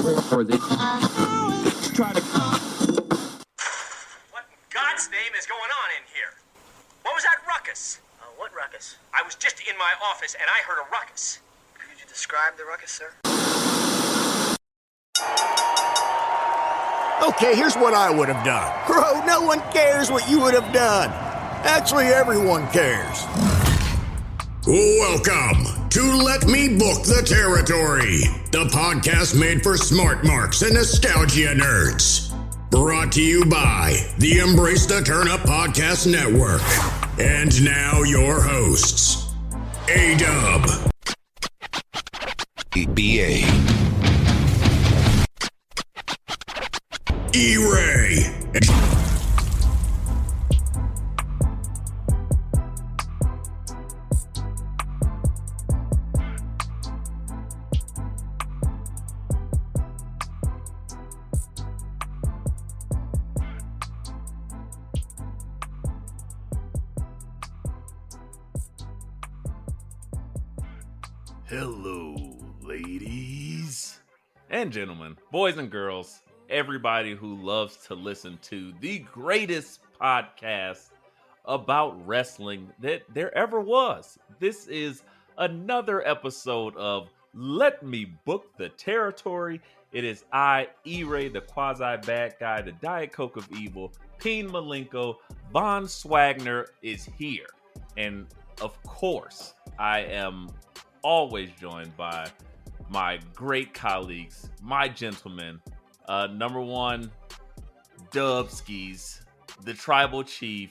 in God's name is going on in here? What was that ruckus? What ruckus? I was just in my office and I heard a ruckus. Could you describe the ruckus, sir? Okay, here's what I would have done. Bro, no one cares what you would have done. Actually, everyone cares. Welcome to Let Me Book the Territory, the podcast made for smart marks and nostalgia nerds. Brought to you by the Embrace the Turn Up Podcast Network. And now your hosts, A-Dub, B.A., E-Ray, Hello, ladies and gentlemen, boys and girls, everybody who loves to listen to the greatest podcast about wrestling that there ever was. This is another episode of Let Me Book the Territory. It is I, E-Ray, the quasi-bad guy, the Diet Coke of Evil, Peen Malenko, Von Swagner is here. And of course, I am always joined by my great colleagues, my gentlemen. Number one, Dubskis, the tribal chief,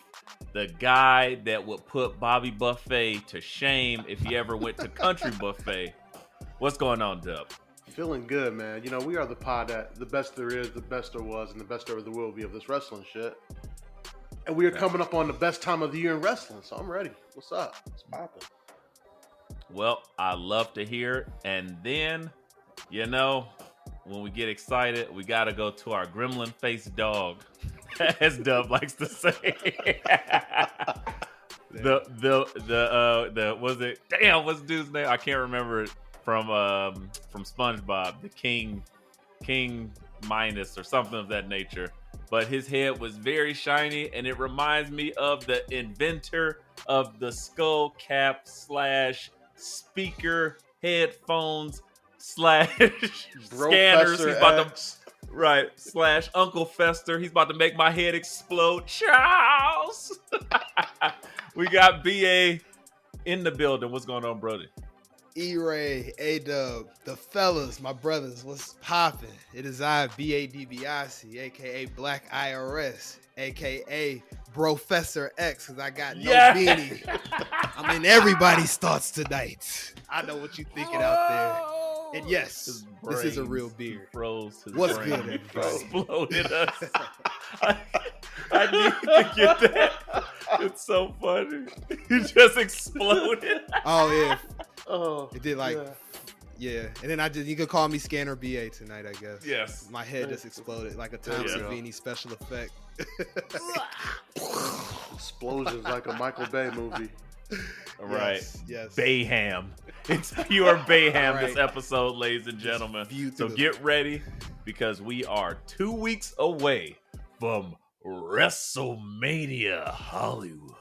the guy that would put Bobby Buffet to shame if he ever went to Country Buffet. What's going on, Dub? Feeling good, man. You know, we are the pod that the best there is, the best there was, and the best there ever will be of this wrestling shit. And we are coming up on the best time of the year in wrestling, so I'm ready. What's up? What's poppin'? Well, I love to hear it. And then, you know, when we get excited, we got to go to our gremlin-faced dog, as Dub likes to say. Was it? Damn, what's the dude's name? I can't remember it from SpongeBob. The King Minus or something of that nature. But his head was very shiny, and it reminds me of the inventor of the skull cap / speaker headphones / scanners. He's about to / Uncle Fester. He's about to make my head explode. Charles. We got BA in the building. What's going on, brother? E-Ray, A-Dub, the fellas, my brothers, what's poppin'? It is I, B-A-D-B-I-C, a.k.a. Black IRS, a.k.a. Brofessor X, because I got no beanie. I'm in everybody's thoughts tonight. I know what you're thinking out there. And yes, this is a real beard. Froze his What's brain. good, everybody? Exploded us. I need to get that. It's so funny. He just exploded. Oh, yeah. Oh, It did yeah. And then you could call me Scanner BA tonight, I guess. Yes. My head just exploded like a Tom Savini special effect. explosions like a Michael Bay movie. All right. Yes. Bayham. It's pure Bayham Right. this episode, ladies and gentlemen. So get ready because we are 2 weeks away from Wrestlemania Hollywood.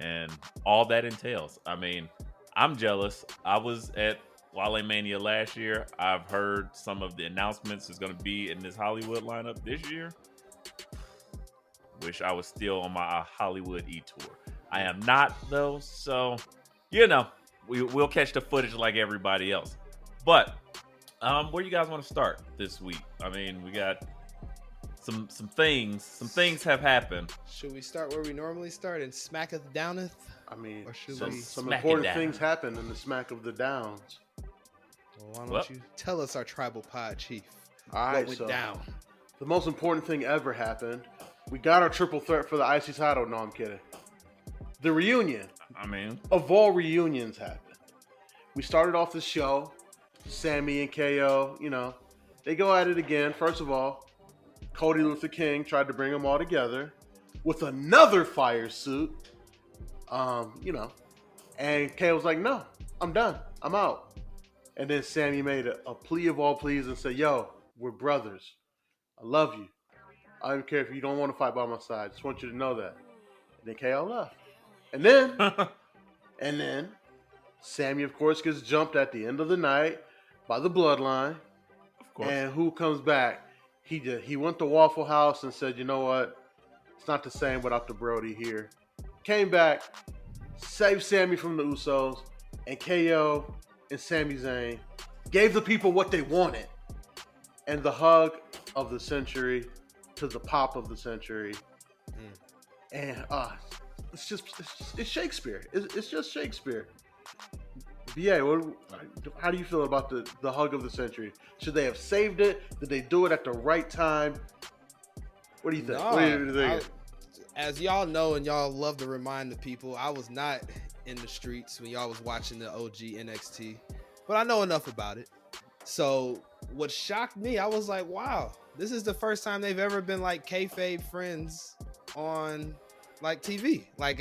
And all that entails. I mean, I'm jealous. I was at Wrestlemania last year. I've heard some of the announcements is going to be in this Hollywood lineup this year. Wish I was still on my Hollywood E-Tour. I am not, though, so, you know, we'll catch the footage like everybody else. But where do you guys want to start this week? I mean, we got some things have happened. Should we start where we normally start and smacketh downeth? I mean, Or should some we smack it important down? things happen in the Smack of the Downs. Well, why don't you tell us, our tribal pod chief, All what right, went so down? the most important thing ever happened. We got our triple threat for the IC title. No, I'm kidding. The reunion I mean, of all reunions happened. We started off the show, Sammy and KO, you know, they go at it again. First of all, Cody Luther King tried to bring them all together with another fire suit, you know, and KO was like, no, I'm done. I'm out. And then Sammy made a plea of all pleas and said, yo, we're brothers. I love you. I don't care if you don't want to fight by my side. I just want you to know that. And then KO left. And then Sammy, of course, gets jumped at the end of the night by the Bloodline. Of course. And who comes back? He went to Waffle House and said, you know what? It's not the same without the Brody here. Came back, saved Sammy from the Usos, and KO and Sami Zayn gave the people what they wanted. And the hug of the century to the pop of the century. And it's Shakespeare. It's just Shakespeare. BA, how do you feel about the hug of the century? Should they have saved it? Did they do it at the right time? What do you think? No, what do you think? As y'all know, and y'all love to remind the people, I was not in the streets when y'all was watching the OG NXT, but I know enough about it. So what shocked me, I was like, wow, this is the first time they've ever been like kayfabe friends on like TV, like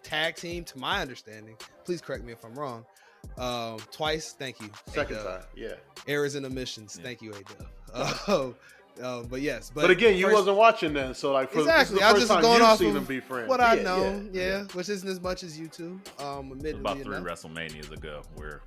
tag team, to my understanding. Please correct me if I'm wrong. Twice, thank you. Second time, yeah. Errors and omissions, thank you, A-Dub. But yes, but again, you wasn't watching then, so like for exactly, I was just going off of them be friends. what I know, which isn't as much as you two. Admittedly, about 3 WrestleManias ago, where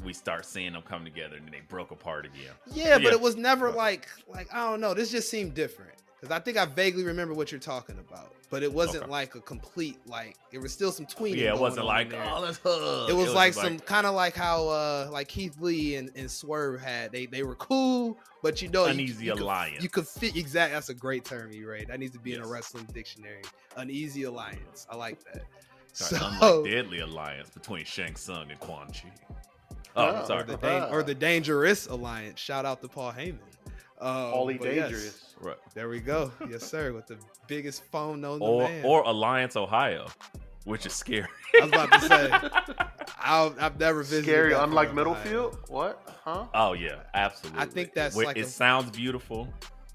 we start seeing them come together and then they broke apart again. Yeah, but it was never like I don't know. This just seemed different because I think I vaguely remember what you're talking about, but it wasn't like a complete like. It was still some tweening. Yeah, it wasn't going like on let's hug. It was like some kind of like how like Keith Lee and Swerve had. They were cool, but uneasy you alliance. You could fit exactly. That's a great term, Ray. That needs to be in a wrestling dictionary. Uneasy alliance. I like that. Unlike deadly alliance between Shang Tsung and Quan Chi. Oh, sorry. Or the dangerous alliance. Shout out to Paul Heyman. Paulie Dangerous. Yes. Right. There we go. Yes, sir. With the biggest phone known to man. Or Alliance Ohio, which is scary. I was about to say. I've never visited. Scary, unlike Middlefield. What? Huh? Oh yeah, absolutely. I think that's it sounds beautiful,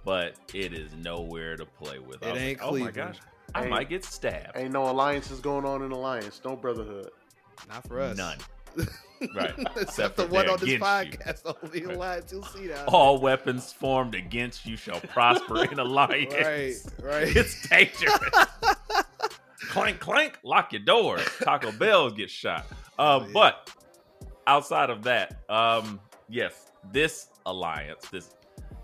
but it is nowhere to play with. It ain't Cleveland. Oh my gosh, I might get stabbed. Ain't no alliances going on in Alliance. No brotherhood. Not for us. None. Right. Except the one on this podcast. Only alliance you'll see that. All weapons formed against you shall prosper in alliance. Right. It's dangerous. Clank, clank. Lock your doors. Taco Bell gets shot. But outside of that, yes, this alliance,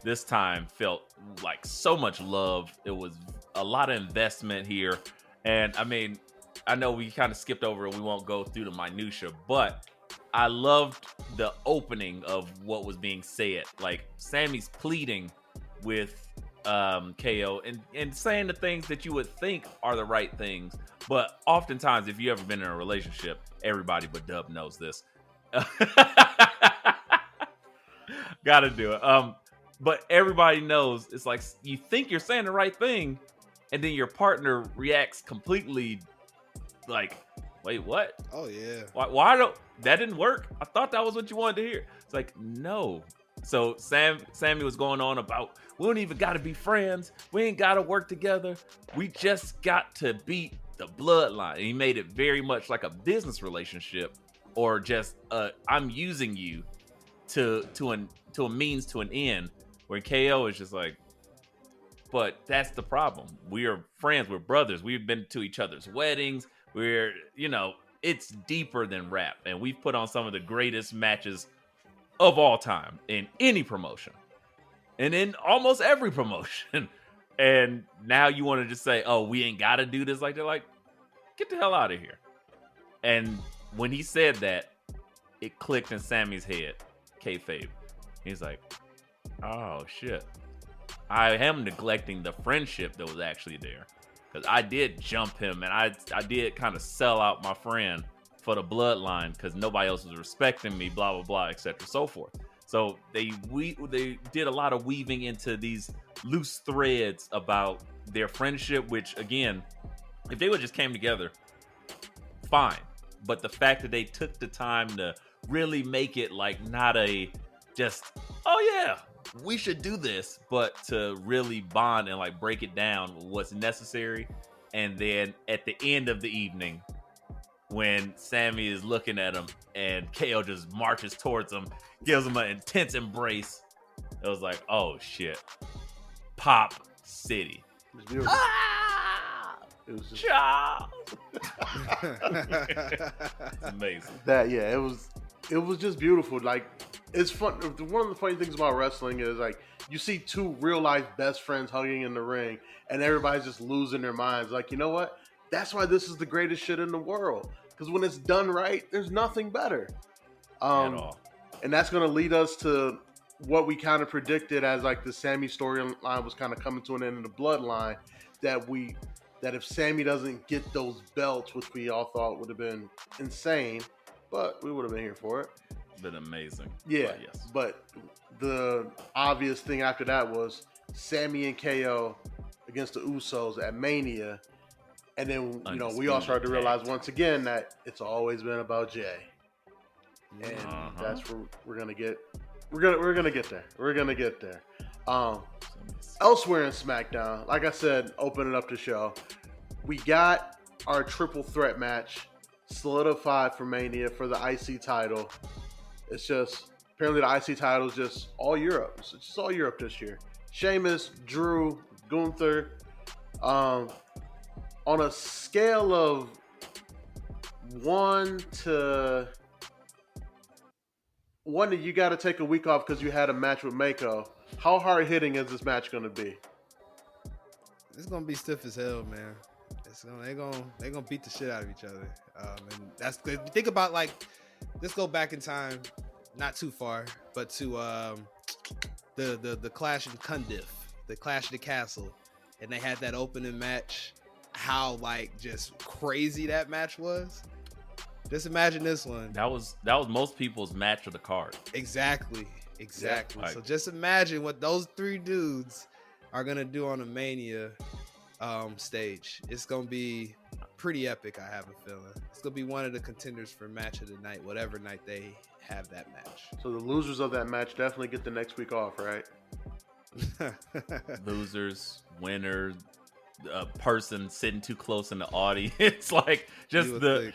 this time felt like so much love. It was a lot of investment here, and I mean, I know we kind of skipped over it. We won't go through the minutia, but I loved the opening of what was being said. Like Sammy's pleading with KO and saying the things that you would think are the right things. But oftentimes, if you ever been in a relationship, everybody but Dub knows this. Gotta do it. But everybody knows it's like you think you're saying the right thing, and then your partner reacts completely like, wait, what? Oh yeah. Why don't that didn't work? I thought that was what you wanted to hear. It's like, no. So Sammy was going on about, we don't even got to be friends. We ain't got to work together. We just got to beat the bloodline. And he made it very much like a business relationship, or just I'm using you to a means to an end. Where KO is just like, but that's the problem. We are friends. We're brothers. We've been to each other's weddings. We're, it's deeper than rap. And we've put on some of the greatest matches of all time in any promotion. And in almost every promotion. And now you want to just say, oh, we ain't got to do this. Like, they're like, get the hell out of here. And when he said that, it clicked in Sammy's head. Kayfabe. He's like, oh, shit. I am neglecting the friendship that was actually there. Because I did jump him, and I did kind of sell out my friend for the bloodline because nobody else was respecting me, blah, blah, blah, etc., so forth. So they did a lot of weaving into these loose threads about their friendship, which, again, if they would just came together, fine. But the fact that they took the time to really make it like not a just, oh, yeah, we should do this, but to really bond and like break it down what's necessary. And then at the end of the evening, when Sammy is looking at him and KO just marches towards him, gives him an intense embrace. It was like, oh shit. Pop City. It was beautiful. Ah! It was just Child. It's amazing. that. Yeah, it was just beautiful. Like, it's fun. One of the funny things about wrestling is like you see two real life best friends hugging in the ring, and everybody's just losing their minds. Like, you know what? That's why this is the greatest shit in the world. Because when it's done right, there's nothing better. At all. And that's going to lead us to what we kind of predicted as like the Sammy storyline was kind of coming to an end in the bloodline. That if Sammy doesn't get those belts, which we all thought would have been insane, but we would have been here for it. Been amazing. Yeah, But yes. but the obvious thing after that was Sammy and KO against the Usos at Mania. And then, you know, we all started to realize once again that it's always been about Jay. And that's where we're gonna get there. We're gonna get there. Elsewhere in SmackDown, like I said, opening up the show, we got our triple threat match solidified for Mania for the IC title. It's just apparently the IC title is just all Europe. It's just all Europe this year. Sheamus, Drew, Gunther. On a scale of 1 to 1 that you got to take a week off because you had a match with Mako, how hard hitting is this match going to be? It's gonna be stiff as hell, man. They're gonna beat the shit out of each other. And that's good. Think about, like, let's go back in time, not too far, but to the Clash in Cardiff, the Clash of the Castle, and they had that opening match. How, like, just crazy that match was. Just imagine this one. That was most people's match of the card. Exactly. Yeah, like, So just imagine what those three dudes are gonna do on a Mania stage. It's gonna be pretty epic. I have a feeling it's gonna be one of the contenders for match of the night, whatever night they have that match. So the losers of that match definitely get the next week off, right? Losers, winners, a person sitting too close in the audience, like just the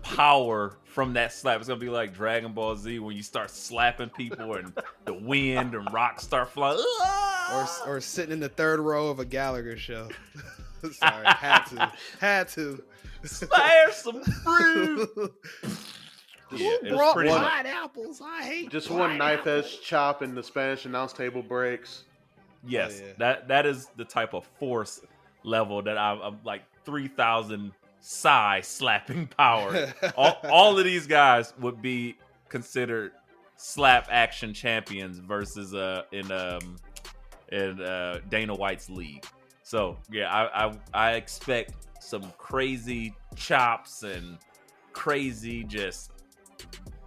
power from that slap. It's gonna be like Dragon Ball Z when you start slapping people and the wind and rocks start flying. or sitting in the third row of a Gallagher show. Sorry, had to. Spare some fruit. Yeah, it was Brought pretty much. pineapples. I hate Just one knife edge chop and the Spanish announce table breaks. Yes, Oh, yeah. that is the type of force level that I'm like 3,000 psi slapping power. all of these guys would be considered slap action champions versus in Dana White's league. So yeah, I expect some crazy chops and crazy just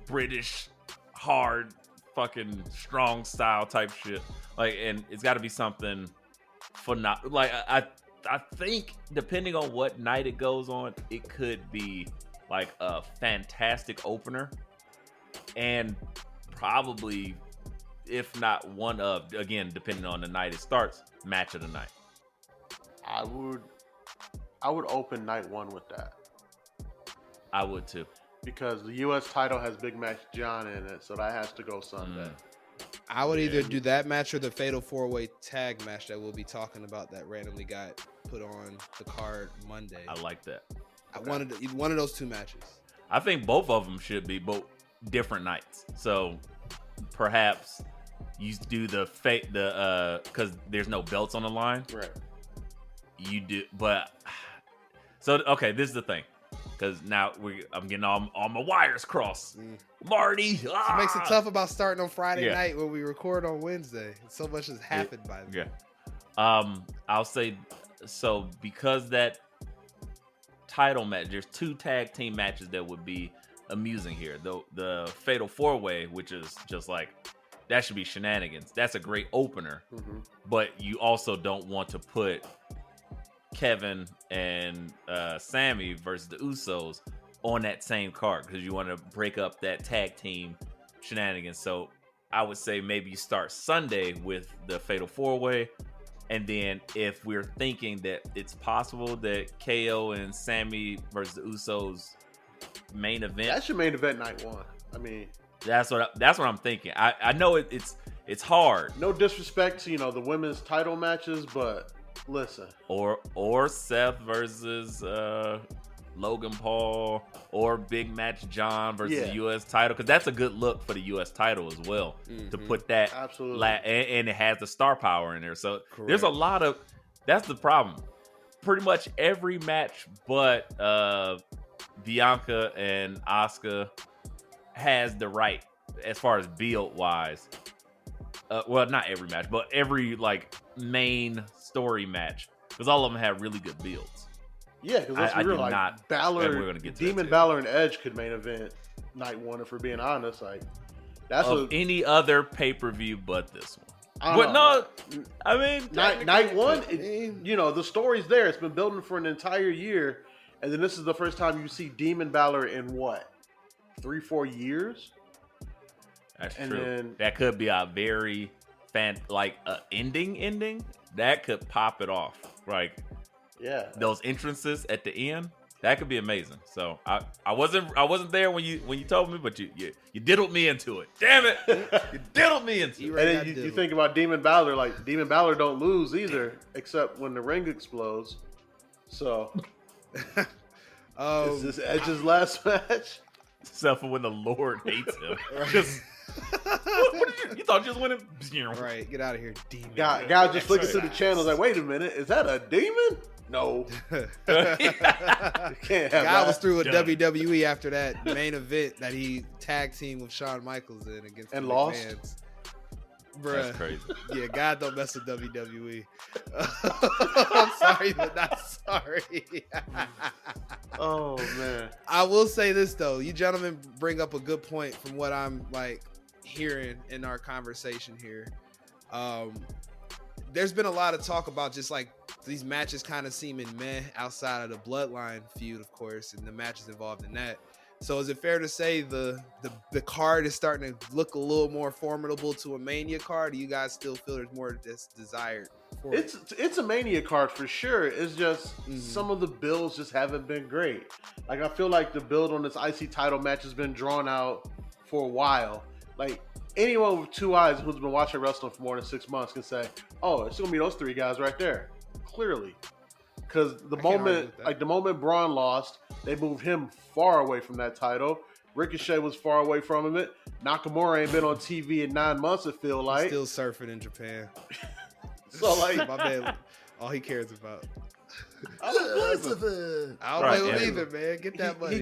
British hard fucking strong style type shit. Like, and it's got to be something phenomenal. Like, I think depending on what night it goes on, it could be like a fantastic opener, and probably, if not one of, again, depending on the night it starts, match of the night. I would open night one with that. I would too. Because the U.S. title has Big Match John in it, so that has to go Sunday. I would either do that match or the Fatal 4-Way tag match that we'll be talking about that randomly got put on the card Monday. I like that. I wanted one of those two matches. I think both of them should be both different nights. So perhaps you do the because there's no belts on the line. Right. You do, but so okay. This is the thing, because now I'm getting all my wires crossed. Marty, It makes it tough about starting on Friday night when we record on Wednesday. So much has happened by then. Yeah. I'll say so because that title match. There's two tag team matches that would be amusing here. The Fatal 4-Way, which is just like that should be shenanigans. That's a great opener, but you also don't want to put Kevin and Sammy versus the Usos on that same card because you want to break up that tag team shenanigans. So I would say maybe you start Sunday with the Fatal 4-Way, And then if we're thinking that it's possible that KO and Sammy versus the Usos main event, That's your main event night one. I mean, that's what I'm thinking. I know it's hard. no disrespect to the women's title matches, but listen, Or Seth versus Logan Paul, or Big Match John versus the U.S. title, because that's a good look for the U.S. title as well, to put that. Absolutely. And it has the star power in there. So there's a lot of, that's the problem. Pretty much every match but Bianca and Asuka has the right, as far as build wise. Well, not every match, but every like main story match, because all of them have really good builds. Yeah, because let's be real, like we're gonna get to Demon Balor and Edge could main event night one. If we're being honest, like that's any other pay-per-view but this one. But no, I mean night one. The story's there. It's been building for an entire year, and then this is the first time you see Demon Balor in what, 3-4 years. That's true. Then, that could be a very ending. That could pop it off. Like, yeah, those entrances at the end, that could be amazing. So I wasn't there when you told me, but you diddled me into it. Damn it, you diddled me into it. And then you think about Demon Balor, like Demon Balor don't lose either, except when the ring explodes. So, is this Edge's last match? Except for when the Lord hates him. Right. Just, what you thought just went in? Right, get out of here, demon. Guys just looking through the channels like, wait a minute, is that a demon? No. Can't have Guy was through a WWE after that main event that he tag teamed with Shawn Michaels in against and the lost. McMahons. Bruh. That's crazy. Yeah, God don't mess with WWE. I'm sorry, but not sorry. Oh man. I will say this though, you gentlemen bring up a good point from what I'm like hearing in our conversation here. There's been a lot of talk about just like these matches kind of seeming meh outside of the Bloodline feud, of course, and the matches involved in that. So is it fair to say the card is starting to look a little more formidable to a Mania card? Do you guys still feel there's more desired for it? It's a Mania card for sure. It's just some of the builds just haven't been great. Like I feel like the build on this IC title match has been drawn out for a while. Like anyone with two eyes who's been watching wrestling for more than 6 months can say, "Oh, it's gonna be those three guys right there." Clearly, because the moment Bron lost, they moved him far away from that title. Ricochet was far away from him. Nakamura ain't been on TV in 9 months. It feel like he's still surfing in Japan. So like, my man, all he cares about. I don't play with either, man. Get that money. He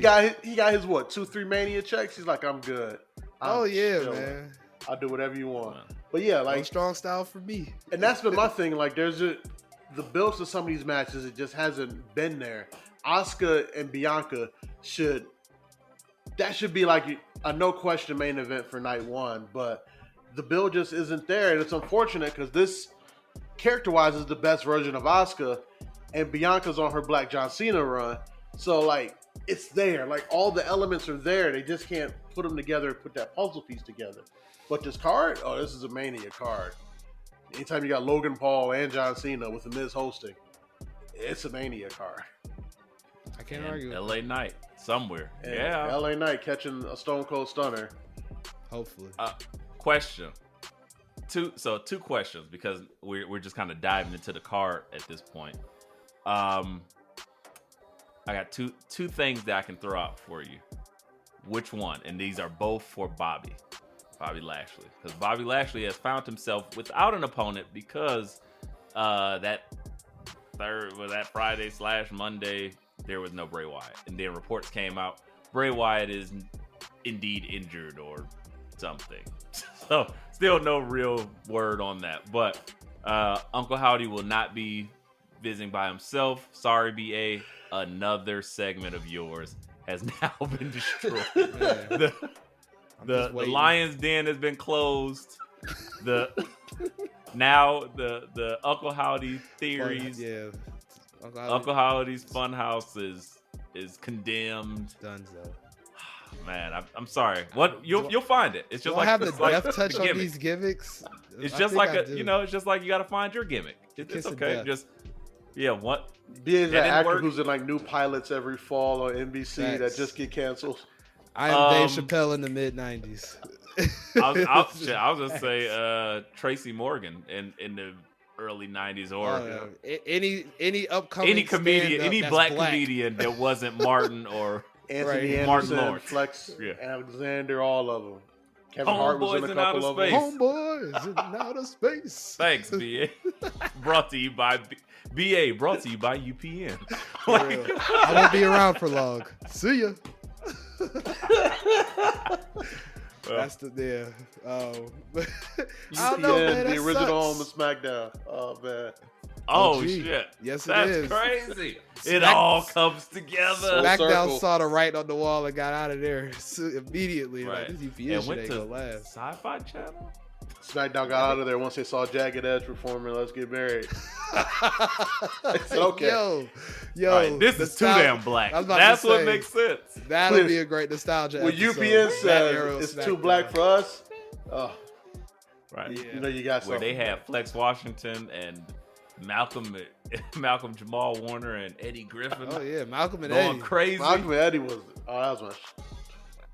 got his what 2-3 Mania checks. He's like, I'm good. I'm chilling. Man. I'll do whatever you want. But yeah, like no strong style for me. And that's been my thing. Like there's the builds to some of these matches, it just hasn't been there. Asuka and Bianca should be like a no question main event for night one, but the build just isn't there, and it's unfortunate because this character wise is the best version of Asuka, and Bianca's on her Black John Cena run, so like it's there, like all the elements are there, they just can't put them together and put that puzzle piece together. But this card, this is a Mania card. Anytime you got Logan Paul and John Cena with The Miz hosting, it's a Mania card. I can't argue. LA Knight somewhere. And yeah. LA Knight catching a Stone Cold Stunner. Hopefully. Question. Two questions because we're just kind of diving into the card at this point. I got two things that I can throw out for you. Which one? And these are both for Bobby Lashley, because Bobby Lashley has found himself without an opponent because that Friday / Monday there was no Bray Wyatt, and then reports came out Bray Wyatt is indeed injured or something. So still no real word on that, but Uncle Howdy will not be visiting by himself. Sorry, BA, another segment of yours has now been destroyed. The Lion's Den has been closed. The Uncle Howdy theories. Yeah. Uncle Howdy's Funhouse is condemned. Dunzo. Man, I'm sorry. What you'll find it. It's just Do I like have the like death touch the on gimmick. these gimmicks? It's I just think like I do. it's just like you got to find your gimmick. It's Kiss of okay. death. Just what? Being That an didn't actor work. who's in like new pilots every fall on NBC that Facts. just get canceled. I am Dave Um, Chappelle in the mid '90s. I was just say Tracy Morgan in the early '90s or Any upcoming any comedian, stand-up any that's black comedian that wasn't Martin or Anthony Right. Martin Anderson, Lawrence. Flex Yeah. Alexander, all of them. Kevin Hart was in Homeboys a in couple Outer of them. Space. Homeboys in outer space. Thanks, BA. Brought to you by BA. Brought to you by UPN. For real. I won't be around for long. See ya. That's the I don't know, man. The That original home sucks. of SmackDown. Oh man. Oh gee. shit! Yes, it That's is. crazy. It all comes together. Smack- SmackDown circle. saw the writing on the wall and got out of there immediately. Right. Like, this UPN And shit went ain't to gonna last. Sci-Fi Channel. SmackDown got out of there once they saw Jagged Edge performing Let's Get Married. I said, okay. Yo, All right, this is too nostalgia- damn black. I was about to That's what say, makes sense. That'll Please. be a great nostalgia. When episode. UPN That era of says it's too black SmackDown. for us, oh, Right. Yeah. you know you got Where something. they had Flex Washington and Malcolm Jamal Warner and Eddie Griffin Oh yeah, Malcolm and going Eddie. crazy. Malcolm and Eddie was, that was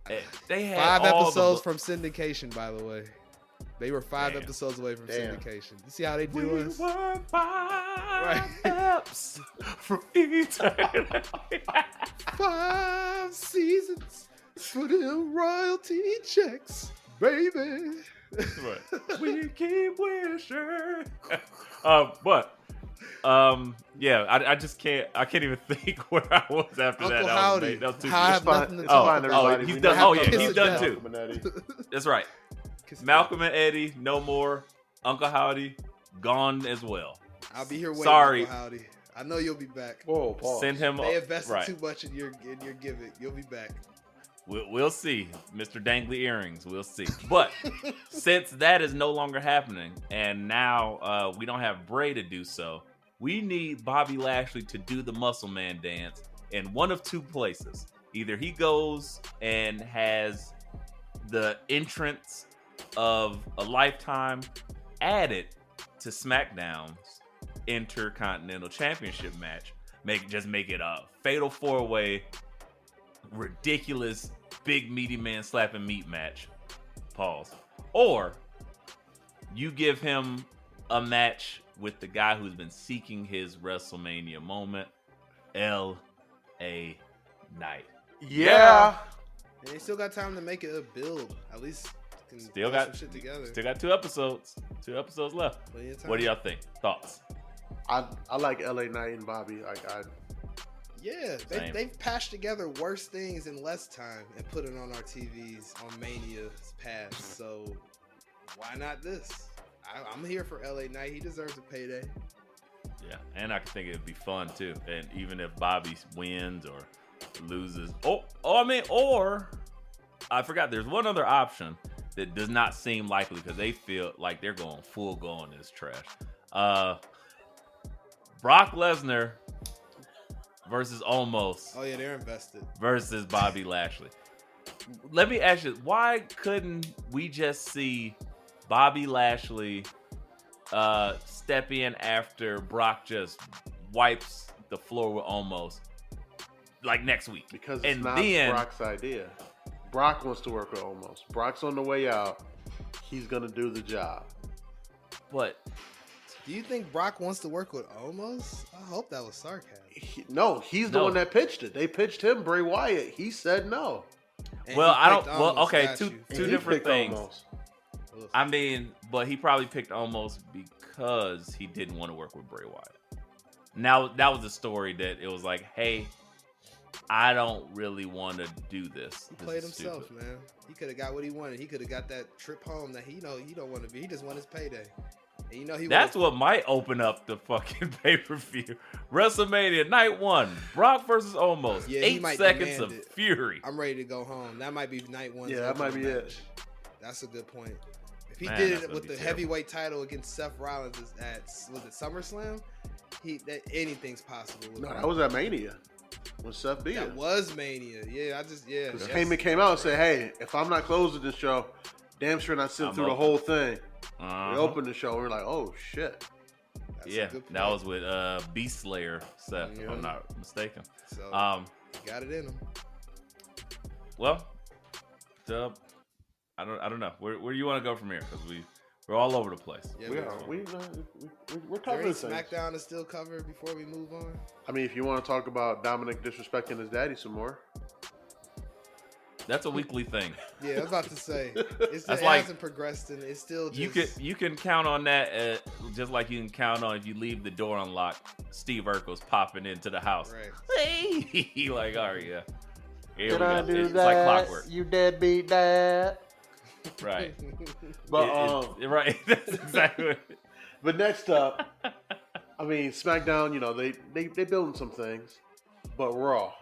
my They had 5 all episodes the, from syndication, by the way. They were 5 Damn. episodes away from Damn. syndication. You see how they do We us? were 5 Right. steps from eternity. 5 seasons for them royalty checks, baby. Right. We keep wishing. Yeah, I just can't. I can't even think where I was after that. Uncle That was Howdy. amazing. That was too How I good. have nothing to It's talk fine, about. everybody. he's We done- know oh, yeah, Malcolm he's and done Eddie. too. Malcolm and Eddie. That's right. Malcolm and Eddie, no more. Uncle Howdy, gone as well. I'll be here waiting. Sorry. Uncle Howdy. I know you'll be back. Whoa, Paul. Send him. They invested right. too much in your gimmick. You'll be back. We'll see, Mr. Dangly Earrings. We'll see. But since that is no longer happening, and now we don't have Bray to do so, we need Bobby Lashley to do the Muscle Man dance in one of two places. Either he goes and has the entrance of a lifetime added to SmackDown's Intercontinental Championship match. Make it a fatal 4-way, ridiculous big meaty man slapping meat match. Pause. Or you give him a match with the guy who's been seeking his WrestleMania moment, L.A. Knight. Yeah. And they still got time to make it a build. At least can Still put got some shit together. Still got 2 episodes. 2 episodes left. Plenty of time. What do y'all think? Thoughts? I like LA Knight and Bobby. Yeah, Same. they've patched together worse things in less time and put it on our TVs on Mania's past. So why not this? I'm here for LA Knight. He deserves a payday. Yeah, and I think it'd be fun too. And even if Bobby wins or loses, or I forgot. There's one other option that does not seem likely because they feel like they're going full go on this trash. Brock Lesnar versus Omos Oh yeah, they're invested. versus Bobby Lashley. Let me ask you, why couldn't we just see Bobby Lashley step in after Brock just wipes the floor with Omos like next week? Because it's and not then Brock's idea. Brock wants to work with Omos. Brock's on the way out. He's going to do the job. but Do you think Brock wants to work with Omos? I hope that was sarcasm. He's the No. one that pitched it. They pitched him Bray Wyatt. He said no. And well, he I don't. picked Well, Omos, okay, got two you. And two he different picked things. Omos. Ugh. I mean, but he probably picked Omos because he didn't want to work with Bray Wyatt. Now that was the story that it was like, hey, I don't really want to do this. He This played is himself, stupid. man. He could have got what he wanted. He could have got that trip home that he don't want to be. He just want his payday. And he That's what might open up the fucking pay-per-view. WrestleMania Night 1, Brock versus Omos. Yeah, he 8 might seconds demand of it. fury. I'm ready to go home. That might be night 1. Yeah, that might be it. That's a good point. If he Man, did that's it gonna with be the terrible. heavyweight title against Seth Rollins at was it SummerSlam? Anything's possible. With No, him. that was at Mania. When Seth beat That him. was Mania. Yeah, Because Heyman came out and said, hey, if I'm not closing the show, damn sure not sitting through the whole thing. We opened the show and we're like, oh, shit. That's that was with Beast Slayer Seth, if I'm not mistaken. So, got it in him. Well, Dub, I don't know. Where do you want to go from here? Because we're all over the place. Yeah, We're covering things. SmackDown to still cover before we move on? I mean, if you want to talk about Dominic disrespecting his daddy some more. That's a weekly thing. Yeah, I was about to say. It hasn't progressed, and it's still just... You can count on that just like you can count on if you leave the door unlocked, Steve Urkel's popping into the house. Right. Hey! Like, all right, yeah. Here Did we I go. do It's that? like clockwork. You deadbeat dad. Right. But right. That's exactly what But next up, I mean, SmackDown, they building some things. But Raw.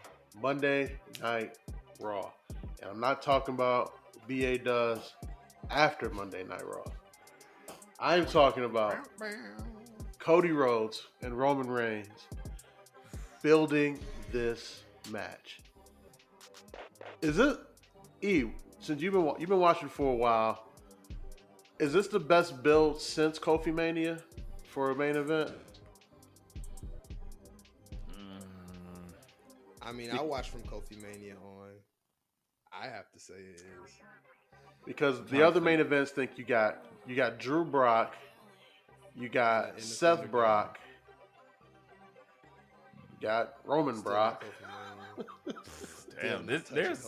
Monday Night Raw. And I'm not talking about BA does after Monday Night Raw. I'm talking about Cody Rhodes and Roman Reigns building this match. Is it, Eve, since you've been watching for a while, is this the best build since Kofi Mania for a main event? I mean, I watched from Kofi Mania on. I have to say it is. Because the other main events think you got Drew Brock, you got Seth Brock, you got Roman Brock. Damn, there's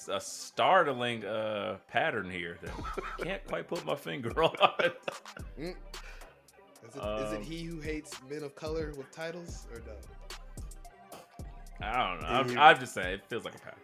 a startling pattern here that I can't quite put my finger on. Is it he who hates men of color with titles or no? I don't know. I'm just saying it feels like a pattern.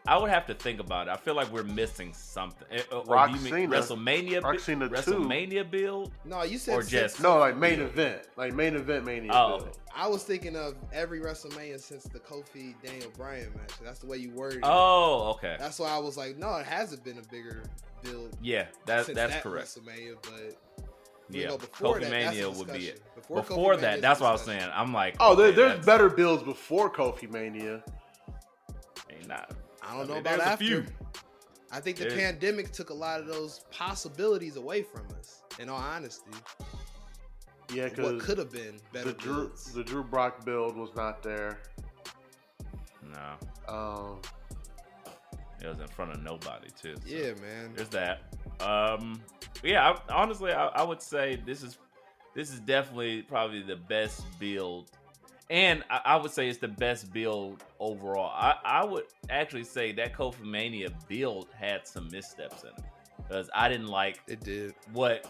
I would have to think about it. I feel like we're missing something. Or do you mean WrestleMania build? No, you said or just like main event, Mania build. I was thinking of every WrestleMania since the Kofi Daniel Bryan match. That's the way you worded it. Oh, okay. That's why I was like, no, it hasn't been a bigger build. Yeah, that's correct. WrestleMania, but before Kofi Mania would be it. Before that, that's what I was saying. I'm like, there's better builds before Kofi Mania. I don't know about after. Few. I think the pandemic took a lot of those possibilities away from us. In all honesty, yeah, because what could have been better. The Drew Brock build was not there. No. It was in front of nobody too. So yeah, man. There's that. Yeah. Honestly, I would say this is definitely probably the best build. And I would say it's the best build overall. I would actually say that Kofi Mania build had some missteps in it. Because I didn't like what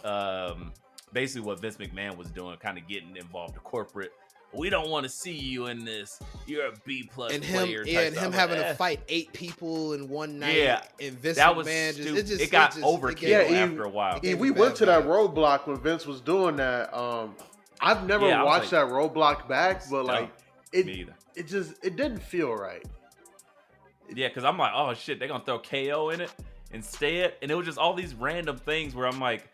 basically what Vince McMahon was doing, kind of getting involved in corporate. We don't want to see you in this. You're a B+ player. And him having to fight 8 people in one night. Yeah, and Vince that was McMahon stupid. It got overkill after a while. We went to that roadblock when Vince was doing that. I've never watched that roadblock back, but it didn't feel right. Yeah, because I'm like, oh shit, they're gonna throw KO in it instead, and it was just all these random things where I'm like,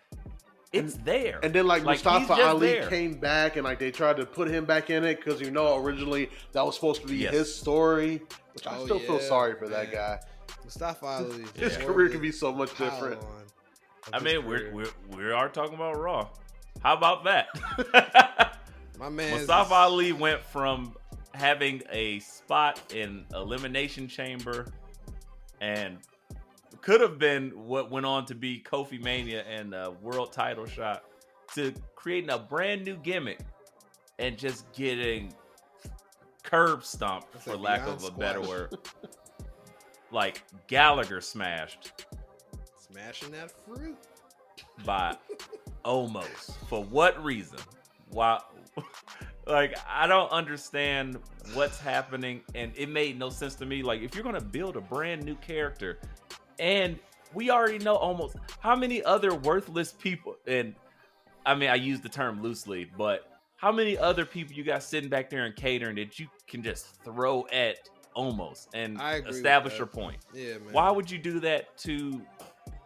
it's there. And then Mustafa Ali came back and they tried to put him back in it because originally that was supposed to be his story, which I still feel sorry for that guy. Mustafa Ali, his career could be so much different. I mean, we are talking about Raw. How about that? My man Mustafa Ali went from having a spot in Elimination Chamber and could have been what went on to be Kofi Mania and a world title shot to creating a brand new gimmick and just getting curb stomped, for lack of a better word. Like Gallagher smashing that fruit by Omos. For what reason? Why? I don't understand what's happening, and it made no sense to me. Like, if you're gonna build a brand new character, and we already know almost how many other worthless people, and I mean I use the term loosely, but how many other people you got sitting back there and catering that you can just throw at Omos and establish your point? Yeah, man. Why would you do that to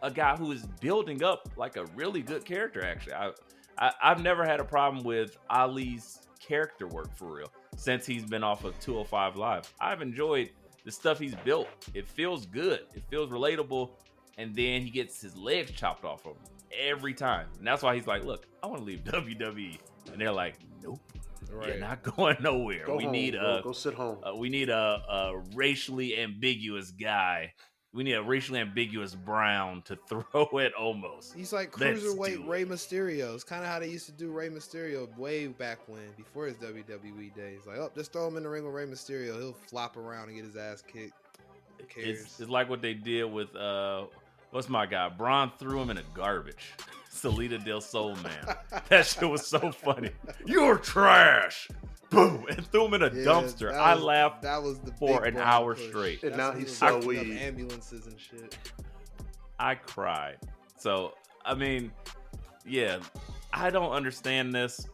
a guy who is building up like a really good character? Actually, I've never had a problem with Ali's character work for real since he's been off of 205 Live. I've enjoyed the stuff he's built. It feels good. It feels relatable. And then he gets his legs chopped off of him every time. And that's why he's like, look, I want to leave WWE. And they're like, nope. Right. You're not going nowhere. Go sit home. We need a racially ambiguous guy. We need a racially ambiguous Brown to throw at Omos. He's like cruiserweight Rey Mysterio. It's kind of how they used to do Rey Mysterio way back when, before his WWE days. Like, oh, just throw him in the ring with Rey Mysterio. He'll flop around and get his ass kicked. Who cares? It's like what they did with what's my guy? Bron threw him in a garbage. Salida del Sol, man. That shit was so funny. You're trash. Boom, and threw him in a dumpster. I laughed for an hour straight. And now he's so weak. Ambulances and shit. I cried. So, I mean, yeah, I don't understand this,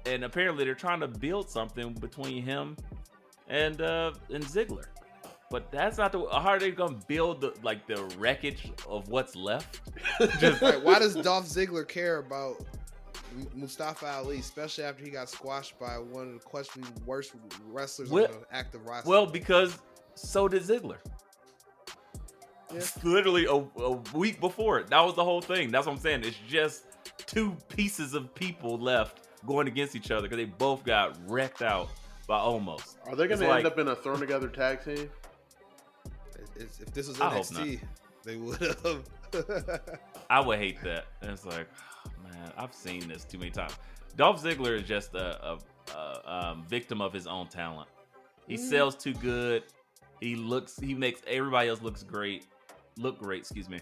and apparently they're trying to build something between him and Ziggler. But that's not how are they gonna build the wreckage of what's left? Just like, why does Dolph Ziggler care about Mustafa Ali, especially after he got squashed by one of the questionably worst wrestlers on the active roster? Well, because so did Ziggler. Yeah. Literally a week before it. That was the whole thing. That's what I'm saying. It's just two pieces of people left going against each other because they both got wrecked out by Omos. Are they going to end up in a thrown together tag team? If this was NXT, they would have. I would hate that. And it's like, oh, man, I've seen this too many times. Dolph Ziggler is just a victim of his own talent. He sells too good. He makes everybody else look great. Excuse me.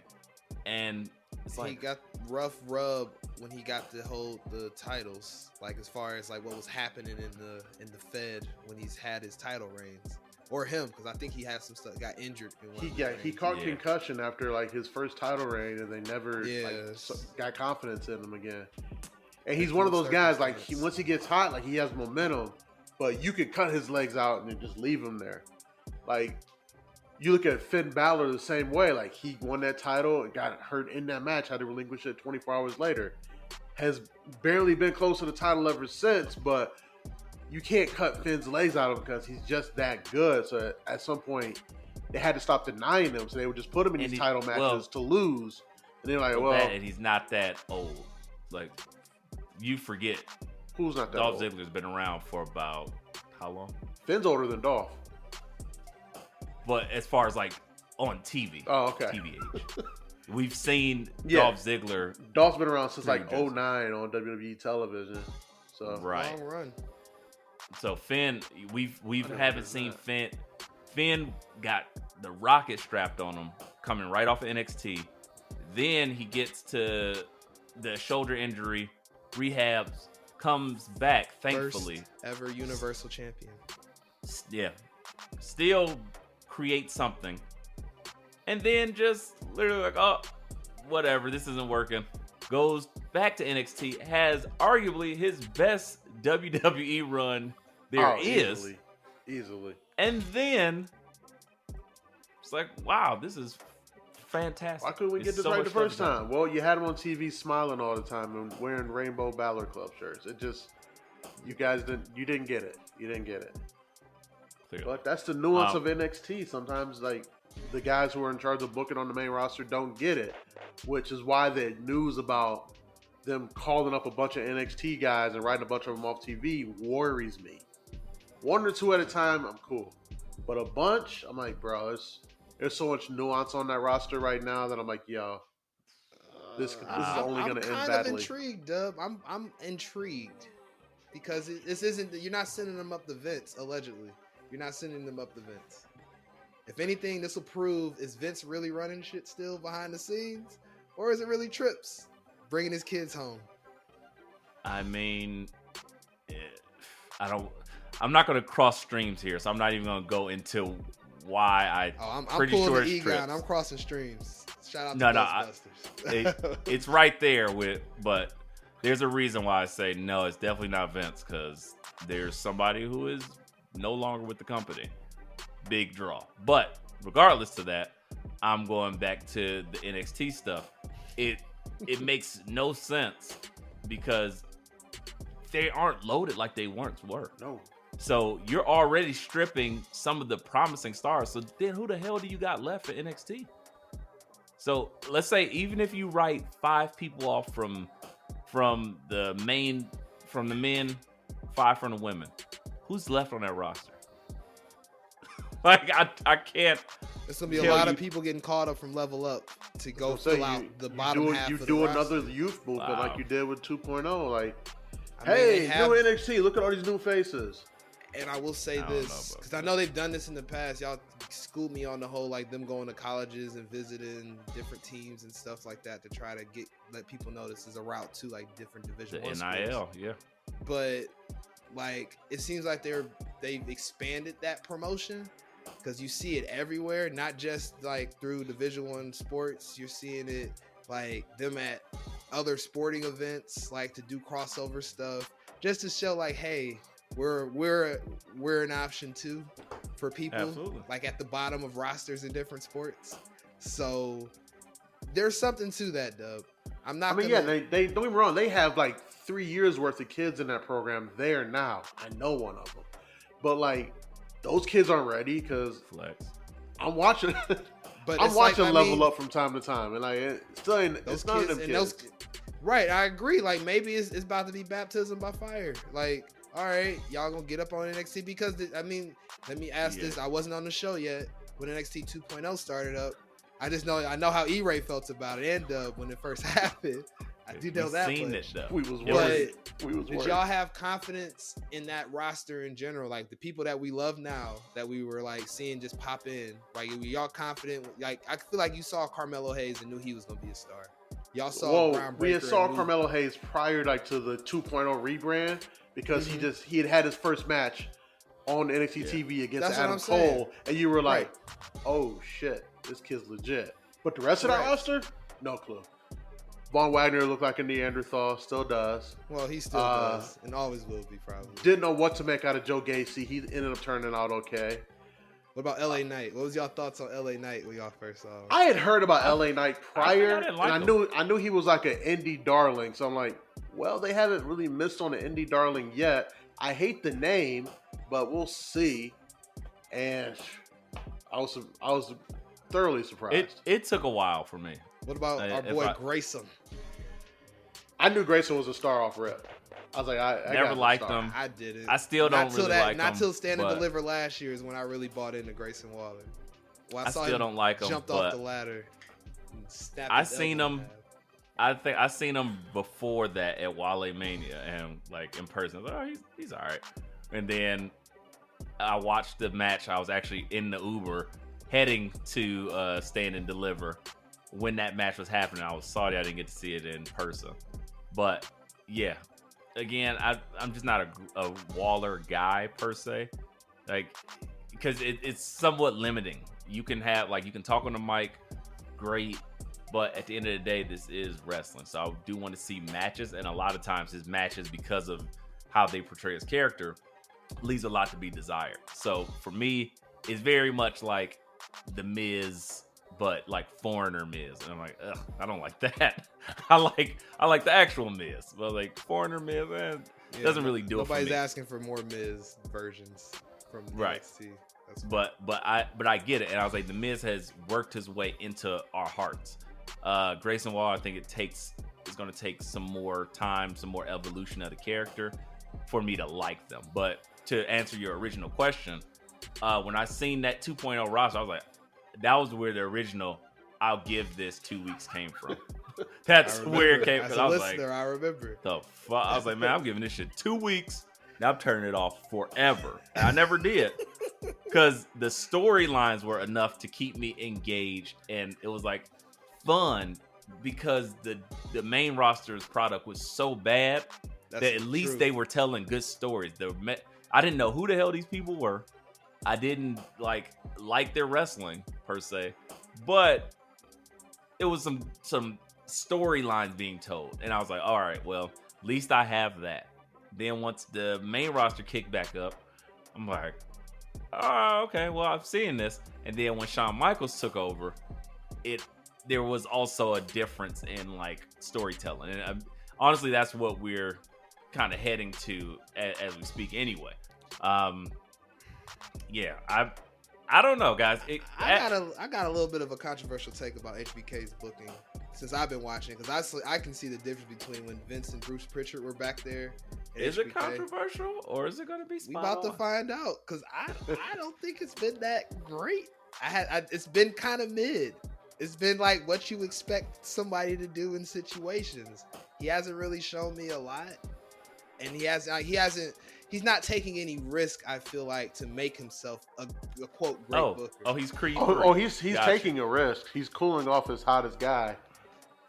And it's like he got rough rub when he got to hold the titles. Like as far as like what was happening in the Fed when he's had his title reigns. Or him, because I think he had some stuff. Got injured. He caught concussion after like his first title reign, and they never got confidence in him again. And he's one of those guys like once he gets hot, like he has momentum, but you could cut his legs out and then just leave him there. Like you look at Finn Balor the same way. Like he won that title and got hurt in that match, had to relinquish it 24 hours later. Has barely been close to the title ever since, but you can't cut Finn's legs out of him because he's just that good. So at some point, they had to stop denying him. So they would just put him in these title matches to lose. And they're like, and he's not that old. Like, you forget. Who's not that Dolph old? Ziggler's been around for about how long? Finn's older than Dolph. But as far as like on TV. Oh, okay. TV age. We've seen Dolph Ziggler. Dolph's been around since like 2009 on WWE television. So right. Long run. So Finn, we haven't seen Finn. Finn got the rocket strapped on him coming right off of NXT. Then he gets to the shoulder injury, rehabs, comes back, thankfully. First ever Universal Champion. Yeah. Still create something. And then just literally like, oh, whatever, this isn't working. Goes back to NXT, has arguably his best WWE run there is. Easily. And then it's like, wow, this is fantastic. Why couldn't we get this right the first time? Well, you had him on TV smiling all the time and wearing Rainbow Balor Club shirts. It just, you didn't get it. You didn't get it. Clearly. But that's the nuance of NXT. Sometimes, like, the guys who are in charge of booking on the main roster don't get it, which is why the news about them calling up a bunch of NXT guys and writing a bunch of them off TV worries me. One or two at a time, I'm cool. But a bunch, I'm like, bro, there's so much nuance on that roster right now that I'm like, yo, this is only going to end badly. I'm kind of intrigued, Dub. I'm intrigued because this isn't. You're not sending them up the vents, allegedly. You're not sending them up the vents. If anything, this will prove, is Vince really running shit still behind the scenes? Or is it really Trips bringing his kids home? I mean, I'm not going to cross streams here, so I'm not even going to go into why I'm pretty pulling sure the it's Trips. I'm crossing streams. Shout out to Ghostbusters. It's right there but there's a reason why I say no, it's definitely not Vince, because there's somebody who is no longer with the company. Big draw. But regardless of that, I'm going back to the NXT stuff. it makes no sense because they aren't loaded like they once were. No. So you're already stripping some of the promising stars. So then who the hell do you got left for NXT? So let's say even if you write 5 people off from the men, 5 from the women, who's left on that roster? Like I can't. There's gonna be a lot of people getting caught up from Level Up to go fill out the bottom half You of do the another roster. youth movement like you did with 2.0. Like, I mean, hey, they have- new NXT, look at all these new faces. And I will say this, because I know they've done this in the past. Y'all schooled me on the whole, like, them going to colleges and visiting different teams and stuff like that to try to let people know this is a route to, like, different Division The I NIL, sports. yeah. But, like, it seems like they've expanded that promotion because you see it everywhere, not just, like, through Division I sports. You're seeing it, like, them at other sporting events, like, to do crossover stuff, just to show, like, hey, we're an option too for people. Absolutely. Like at the bottom of rosters in different sports. So there's something to that, Dub. I'm not. I mean, they don't get me wrong. They have like 3 years worth of kids in that program there now. I know one of them, but like those kids aren't ready because Flex. I'm watching. But I'm it's watching like, Level Up from time to time, and like it still ain't. Those It's none of kids them and kids. right, I agree. Like maybe it's about to be baptism by fire. Like, all right, y'all gonna get up on NXT because I mean, let me ask this. I wasn't on the show yet when NXT 2.0 started up. I know how E-Ray felt about it and Dub when it first happened. I do know that Seen much. it though. We was Yeah, worried. We was Did worried. y'all have confidence in that roster in general? Like the people that we love now that we were like seeing just pop in. Like were y'all confident? Like I feel like you saw Carmelo Hayes and knew he was gonna be a star. Y'all saw Brown we Breaker. had saw and knew- Carmelo Hayes prior like to the 2.0 rebrand because he had his first match on NXT TV against That's what Adam I'm saying. Cole, and you were like, Right. "Oh shit, this kid's legit." But the rest of that Right. roster, no clue. Von Wagner looked like a Neanderthal, still does. Well, he still does and always will be probably. Didn't know what to make out of Joe Gacy. He ended up turning out okay. What about LA Knight? What was y'all thoughts on LA Knight when y'all first saw him? I had heard about LA Knight prior, didn't like and I knew he was like an indie darling. So I'm like, well, they haven't really missed on an indie darling yet. I hate the name, but we'll see. And I was thoroughly surprised. It took a while for me. What about our if boy I- Grayson? I knew Grayson was a star off rip. I was like, I Never got the liked star. him. I didn't. I still don't really like him. Not till Stand and but Deliver last year is when I really bought into Grayson Waller. Well, I saw still him don't like him, Jumped but off the ladder. And snapped I his seen elbow in him. half. I think I seen him before that at Wrestlemania and like in person. I was like, oh, he's all right. And then I watched the match. I was actually in the Uber heading to Stand and Deliver when that match was happening. I was sorry I didn't get to see it in person, but yeah. Again, I'm just not a Waller guy per se, like because it's somewhat limiting. You can talk on the mic, great. But at the end of the day, this is wrestling. So I do want to see matches. And a lot of times his matches, because of how they portray his character, leaves a lot to be desired. So for me, it's very much like the Miz, but like foreigner Miz. And I'm like, ugh, I don't like that. I like the actual Miz. But like foreigner Miz, Yeah, doesn't really do it Nobody's for me. asking for more Miz versions from Right. NXT. That's But I get it. And I was like, the Miz has worked his way into our hearts. Grayson Waller, I think it's going to take some more time, some more evolution of the character for me to like them. But to answer your original question, when I seen that 2.0 roster, I was like, that was where the original "I'll give this 2 weeks" came from. That's where it came. As Because a I was listener, like, I remember. the fuck? I was like, man, I'm giving this shit 2 weeks. Now I'm turning it off forever. And I never did. Because the storylines were enough to keep me engaged. And it was like fun because the main roster's product was so bad That's that at least true. they were telling good stories. I didn't know who the hell these people were. I didn't like their wrestling per se, but it was some storylines being told. And I was like, all right, well, at least I have that. Then once the main roster kicked back up, I'm like, oh, okay, well, I'm seeing this. And then when Shawn Michaels took over, it there was also a difference in like storytelling, and honestly, that's what we're kind of heading to as we speak. Anyway, yeah, I don't know, guys. I got a little bit of a controversial take about HBK's booking since I've been watching, because I can see the difference between when Vince and Bruce Pritchard were back there. Is it controversial or is it going to be spot We about on? to find out, because I don't think it's been that great. It's been kind of mid. It's been like what you expect somebody to do in situations. He hasn't really shown me a lot, and he's not taking any risk, I feel like, to make himself a quote great booker. Oh, he's Creed. He's Gotcha. taking a risk. He's cooling off his hottest guy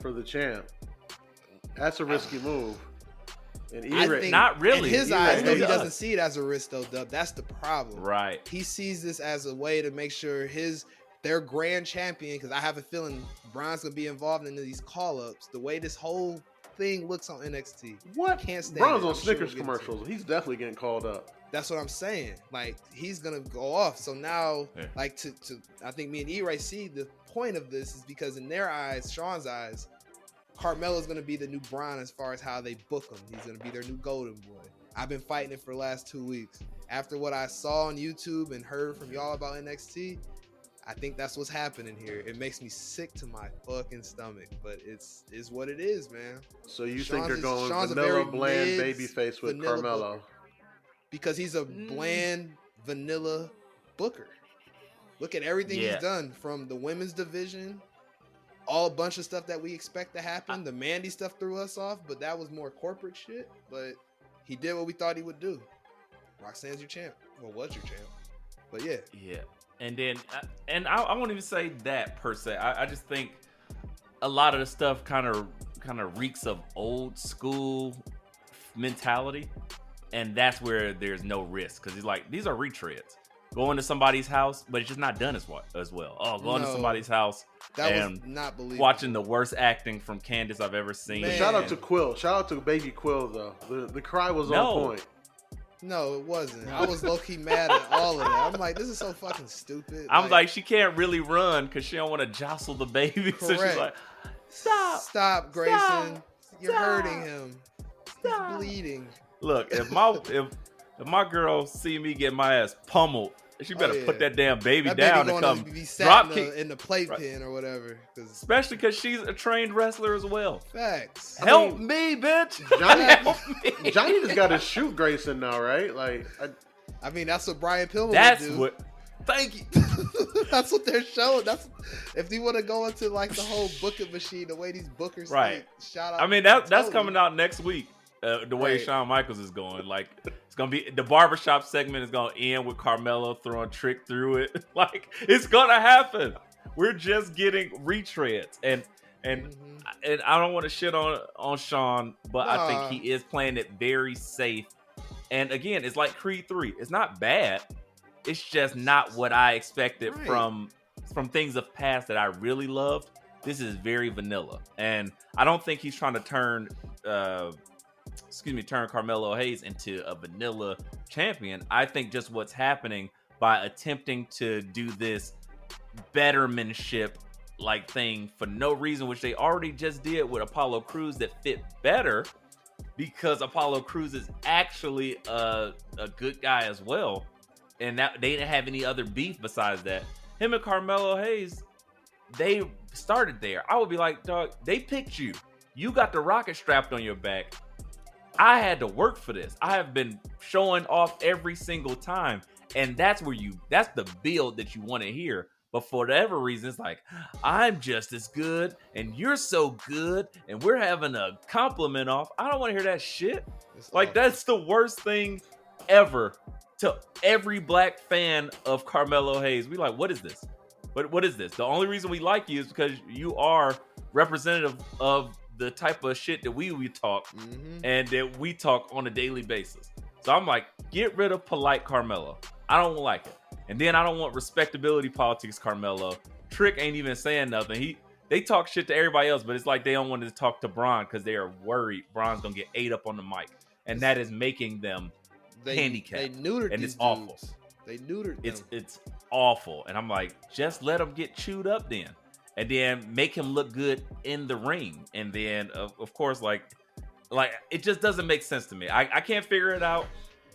for the champ. That's a risky move. And not really. In his E-Ray eyes, though, he does. doesn't see it as a risk, though, Dub. That's the problem. Right. He sees this as a way to make sure their grand champion, because I have a feeling Bron's going to be involved in these call-ups. The way this whole thing looks on NXT. What? Can't stand Bron's it. on I'm sure Snickers we'll get into commercials. He's definitely getting called up. That's what I'm saying. Like, he's gonna go off. So now, Yeah. like, to I think me and E-Ray see the point of this is because in their eyes, Sean's eyes, Carmelo's gonna be the new Bron as far as how they book him. He's gonna be their new golden boy. I've been fighting it for the last 2 weeks. After what I saw on YouTube and heard from y'all about NXT, I think that's what's happening here. It makes me sick to my fucking stomach, but it's what it is, man. So you Sean's think they're going Sean's a vanilla, very bland mid babyface with vanilla Carmelo? booker. Because he's a bland, vanilla booker. Look at everything he's done, from the women's division, all a bunch of stuff that we expect to happen. The Mandy stuff threw us off, but that was more corporate shit. But he did what we thought he would do. Roxanne's your champ. Well, was your champ. But yeah. Yeah. And then, I won't even say that per se. I just think a lot of the stuff kind of reeks of old school mentality. And that's where there's no risk, because he's like, these are retreads. Going to somebody's house, but it's just not done as well. Oh, going to somebody's house was not believable. Watching the worst acting from Candace I've ever seen. Man. Shout out to Quill. Shout out to baby Quill, though. The cry was on point. No, it wasn't. I was low-key mad at all of that. I'm like, this is so fucking stupid. I'm like, she can't really run because she don't want to jostle the baby. Correct. So she's like, Stop, Grayson. Stop. You're Stop. hurting him. Stop. He's bleeding. Look, if my girl see me get my ass pummeled, she better put that damn baby that down baby and come be sat drop in kick. in the playpen or whatever. Especially because she's a trained wrestler as well. Facts. Help me, bitch. Johnny, Help me. Johnny just got to shoot Grayson now, right? Like, I mean, that's what Brian Pillman That's would do. what. Thank you. That's what they're showing. That's if you want to go into like the whole booking machine, the way these bookers Right. think, shout out. I mean, that's coming out next week. The way Shawn Michaels is going, like, it's gonna be the barbershop segment is gonna end with Carmelo throwing Trick through it. Like, it's gonna happen. We're just getting retreads, and I don't want to shit on Shawn, but I think he is playing it very safe. And again, it's like Creed 3. It's not bad. It's just not what I expected from things of past that I really loved. This is very vanilla, and I don't think he's trying to turn Carmelo Hayes into a vanilla champion. I think just what's happening by attempting to do this bettermanship like thing for no reason, which they already just did with Apollo Crews, that fit better because Apollo Crews is actually a good guy as well. And that they didn't have any other beef besides that. Him and Carmelo Hayes, they started there. I would be like, dog, they picked you. You got the rocket strapped on your back. I had to work for this. I have been showing off every single time. And that's the build that you want to hear. But for whatever reason, it's like, I'm just as good and you're so good and we're having a compliment off. I don't want to hear that shit. Like, that's the worst thing ever to every black fan of Carmelo Hayes. We like, what is this? What is this? The only reason we like you is because you are representative of the type of shit that we talk and that we talk on a daily basis. So I'm like, get rid of polite Carmelo. I don't like it. And then I don't want respectability politics Carmelo. Trick ain't even saying nothing. They talk shit to everybody else, but it's like they don't want to talk to Bron because they are worried Bron's gonna get ate up on the mic. And that is making them handicapped. They neutered and these it's awful. dudes. They neutered them. It's awful. And I'm like, just let them get chewed up then. and then make him look good in the ring. And then, of course, like it just doesn't make sense to me. I can't figure it out.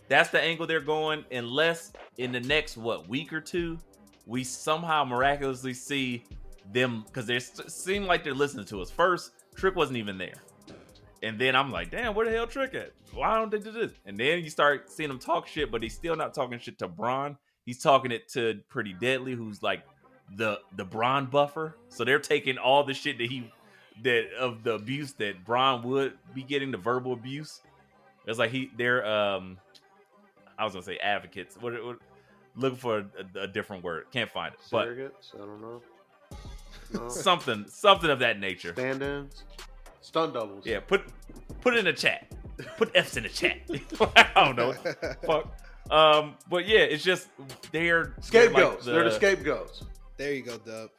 That's the angle they're going, unless in the next, week or two, we somehow miraculously see them, because they seem like they're listening to us. First, Trick wasn't even there. And then I'm like, damn, where the hell Trick at? Why don't they do this? And then you start seeing him talk shit, but he's still not talking shit to Bron. He's talking it to Pretty Deadly, who's like the Bron buffer. So they're taking all the shit of the abuse that Bron would be getting, the verbal abuse. It's like they're I was gonna say advocates. What looking for a different word. Can't find it. Surrogates? I don't know. No. something of that nature. Stand-ins, stunt doubles. Yeah, put it in the chat. Put F's in the chat. I don't know. Fuck. But yeah, it's just they're scapegoats. They're the scapegoats. There you go, Dub.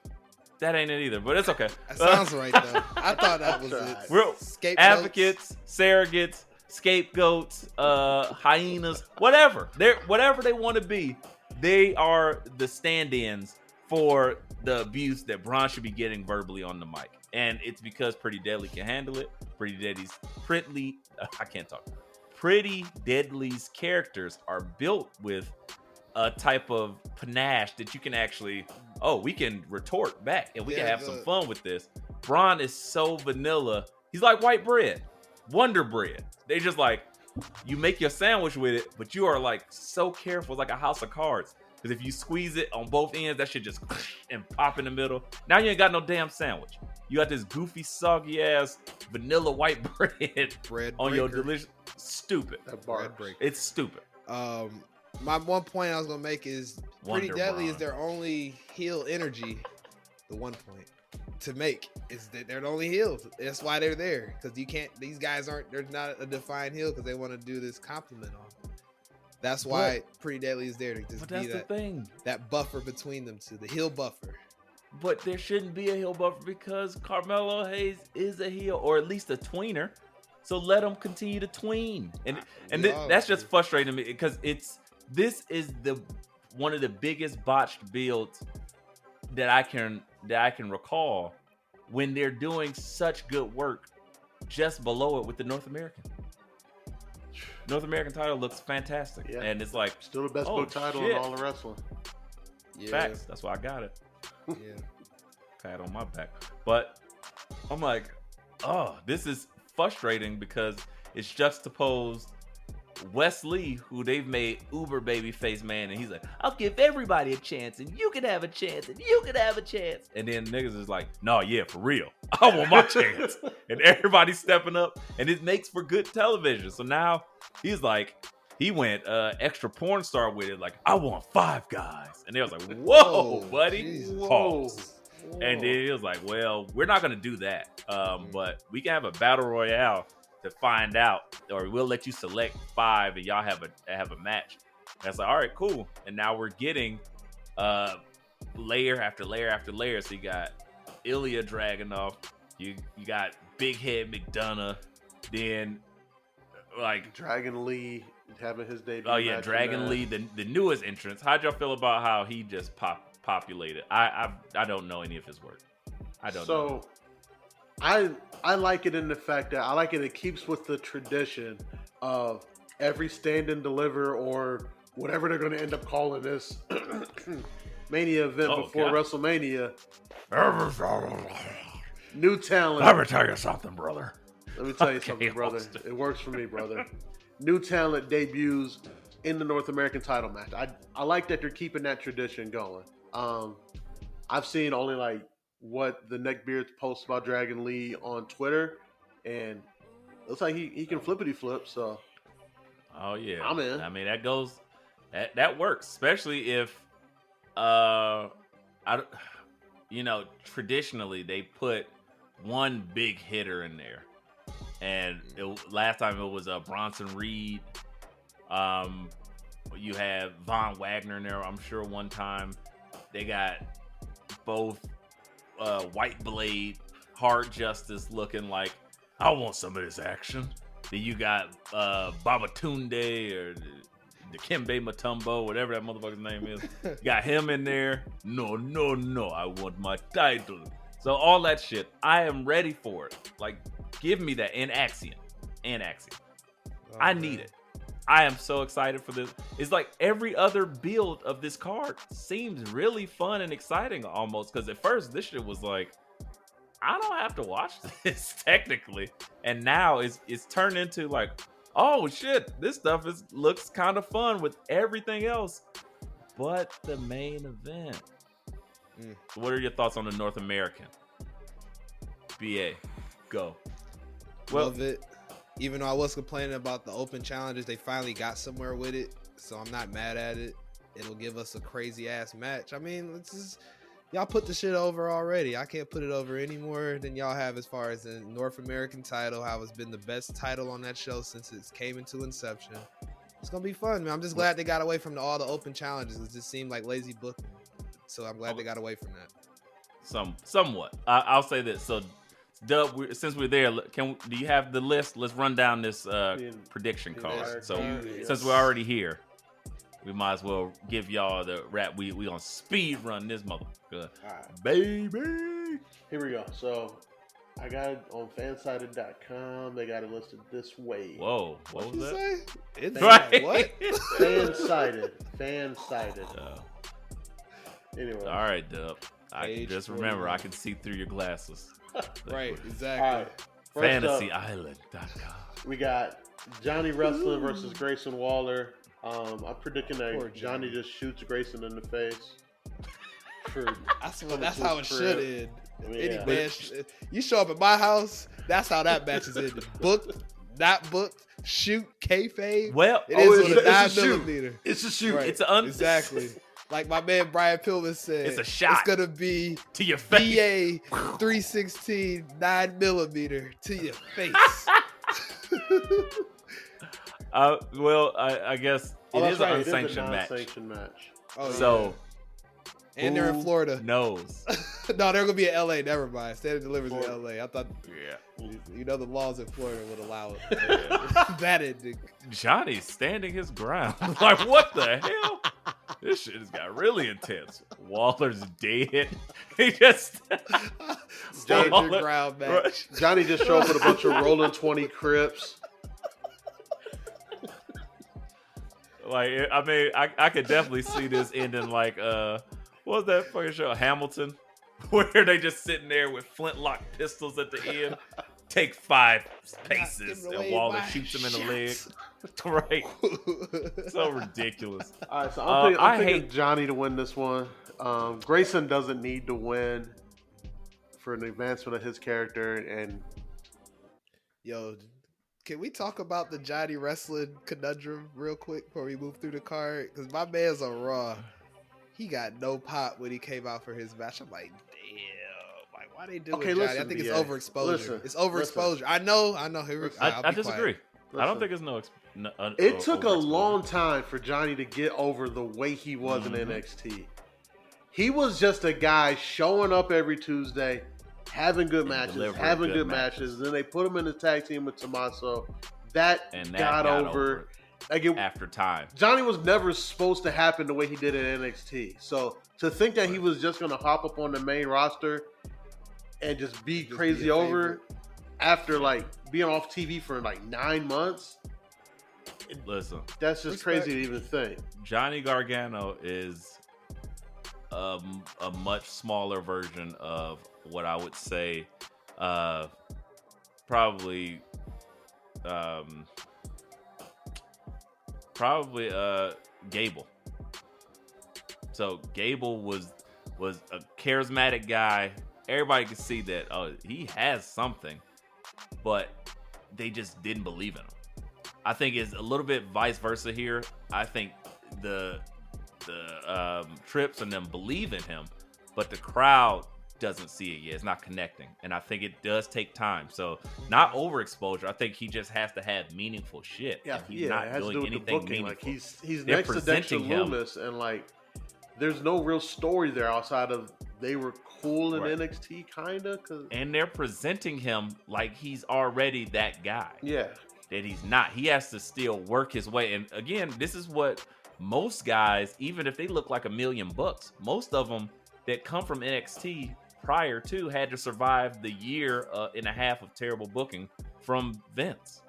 That ain't it either, but it's okay. That sounds right though. I thought that was it. Real advocates, surrogates, scapegoats, hyenas, whatever. Whatever they want to be. They are the stand-ins for the abuse that Bron should be getting verbally on the mic. And it's because Pretty Deadly can handle it. Pretty Deadly's characters are built with a type of panache that you can actually, we can retort back and we can have some fun with this. Bron is so vanilla. He's like white bread, Wonder Bread. They just like, you make your sandwich with it, but you are like so careful. It's like a house of cards. Because if you squeeze it on both ends, that shit just and pop in the middle. Now you ain't got no damn sandwich. You got this goofy, soggy ass vanilla white bread on your delicious. Stupid. It's stupid. My one point I was gonna make is Pretty Deadly is their only heel energy. The one point to make is that they're the only heels. That's why they're there, because you can't. These guys aren't. They're not a defined heel because they want to do this compliment on. That's why Pretty Deadly is there to just be that buffer between them two, the heel buffer. But there shouldn't be a heel buffer because Carmelo Hayes is a heel, or at least a tweener. So let him continue to tween, and that's just frustrating me because this is one of the biggest botched builds that I can recall when they're doing such good work just below it with the North American. North American title looks fantastic, and it's like still the best book title in all of wrestling. Yeah. Facts. That's why I got it. Yeah, pat on my back. But I'm like, this is frustrating because it's juxtaposed Wes Lee, who they've made uber babyface man, and he's like, I'll give everybody a chance, and you can have a chance, and you can have a chance. And then niggas is like, no, yeah, for real. I want my chance. And everybody's stepping up, and it makes for good television. So now he's like, he went extra porn star with it, like, I want 5 guys. And they was like, whoa, buddy. Pause. And then he was like, well, we're not going to do that. But we can have a battle royale to find out, or we'll let you select 5 and y'all have a match. And it's like, all right, cool. And now we're getting layer after layer after layer. So you got Ilya Dragunov, you got Big Head McDonough, then like Dragon Lee having his debut. Oh yeah, Dragon Lee, the newest entrance. How'd y'all feel about how he just populated? I don't know any of his work. I don't know. I like it in the fact that I like it keeps with the tradition of every stand and deliver, or whatever they're going to end up calling this Mania event before WrestleMania. New talent. Let me tell you something, brother. Let me tell you something, brother. It works for me, brother. New talent debuts in the North American title match. I like that they're keeping that tradition going. I've seen only like what the Neckbeard posts about Dragon Lee on Twitter, and it looks like he can flippity flip. So, oh yeah, I'm in. I mean, that works, especially if traditionally they put one big hitter in there, and last time it was Bronson Reed. You have Von Wagner in there. I'm sure one time they got both White Blade, Hard Justice looking like, I want some of this action. Then you got Babatunde or the Dikembe Mutombo, whatever that motherfucker's name is. You got him in there. No, I want my title. So all that shit, I am ready for it. Like, give me that in Axiom. I need it. I am so excited for this. It's like every other build of this card seems really fun and exciting almost. Because at first, this shit was like, I don't have to watch this technically. And now it's turned into like, oh shit, this stuff looks kind of fun with everything else. But the main event. What are your thoughts on the North American? BA, go. Love it. Even though I was complaining about the open challenges, they finally got somewhere with it. So I'm not mad at it. It'll give us a crazy ass match. I mean, y'all put the shit over already. I can't put it over any more than y'all have as far as the North American title, how it's been the best title on that show since it came into inception. It's going to be fun, man. I'm just glad they got away from all the open challenges. It just seemed like lazy booking. So I'm glad they got away from that. Somewhat. I'll say this. So, Dub, since we're there, do you have the list? Let's run down this prediction card. So, since we're already here, we might as well give y'all the rap. We gonna speed run this motherfucker, baby. Here we go. So, I got it on fansided.com. They got it listed this way. Whoa, what was that? It's right. What? Fansided. Anyway. All right, Dub. I can just remember, I can see through your glasses. Right, exactly. All right. FantasyIsland.com. We got Johnny wrestling versus Grayson Waller. I'm predicting that Johnny just shoots Grayson in the face. That's how it should end. I mean, man, you show up at my house, that's how that match is ended. Booked, not booked, shoot, kayfabe. Well, it is it's with a 9 a shoot. millimeter. It's a shoot. Right. It's exactly. Like my man Brian Pillman said, it's a shot. It's gonna be to your face. BA 316 9 millimeter to your face. Well, I guess it is an unsanctioned match. Oh, so, and they're in Florida. Knows. No, they're gonna be in LA. Never mind. Stand Delivers in LA. I thought, yeah, you know, the laws in Florida would allow it. That ending. Johnny's standing his ground. Like, what the hell? This shit has got really intense. Waller's dead. He just stand your ground match. Johnny just showed up with a bunch of rolling 20 Crips. Like, I mean, I could definitely see this ending like what was that fucking show, Hamilton, where they just sitting there with flintlock pistols at the end, take 5 paces, and Waller shoots him in the leg. Right. So ridiculous. All right, so I'm picking Johnny to win this one. Grayson doesn't need to win for an advancement of his character. And yo, can we talk about the Johnny wrestling conundrum real quick before we move through the card? Because my man's on Raw. He got no pop when he came out for his match. I'm like, damn. Like, why they doing Johnny? Listen, I think it's overexposure. It's overexposure. I know. I disagree. I don't think it's it took a long time for Johnny to get over the way he was in NXT. He was just a guy showing up every Tuesday, having good matches. Then they put him in the tag team with Tommaso. That got over. Like after time. Johnny was never supposed to happen the way he did at NXT. So to think that he was just going to hop up on the main roster and just be crazy over after like being off TV for like 9 months. Listen, that's just crazy to even think. Johnny Gargano is a much smaller version of what I would say probably Gable. So Gable was a charismatic guy. Everybody could see that he has something, but they just didn't believe in him. I think it's a little bit vice versa here. I think the Trips and them believe in him, but the crowd doesn't see it yet. It's not connecting, and I think it does take time. So not overexposure. I think he just has to have meaningful shit. Yeah, he's not doing anything meaningful. Like he's next to Dexter Loomis, and like there's no real story there outside of they were cool in NXT, kinda. And they're presenting him like he's already that guy. Yeah. That he's not. He has to still work his way. And again, this is what most guys, even if they look like $1 million, most of them that come from NXT prior to had to survive the year and a half of terrible booking from Vince.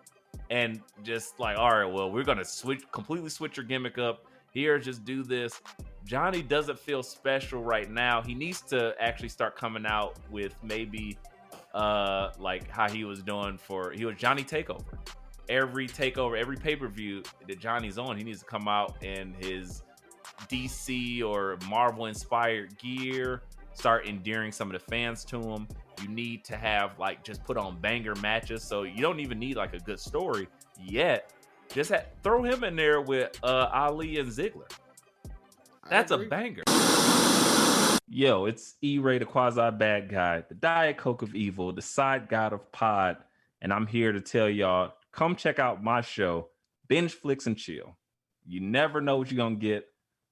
And just like, all right, well, we're going to completely switch your gimmick up here. Just do this. Johnny doesn't feel special right now. He needs to actually start coming out with maybe like how he was doing he was Johnny Takeover. Every takeover, every pay-per-view that Johnny's on, he needs to come out in his DC or Marvel inspired gear, start endearing some of the fans to him. You need to have like just put on banger matches, so you don't even need like a good story yet. Just throw him in there with Ali and Ziggler. That's a banger. Yo, it's E-Ray, the quasi bad guy, the Diet Coke of evil, the side god of pod, and I'm here to tell y'all, come check out my show, Binge Flicks and Chill. You never know what you're gonna get,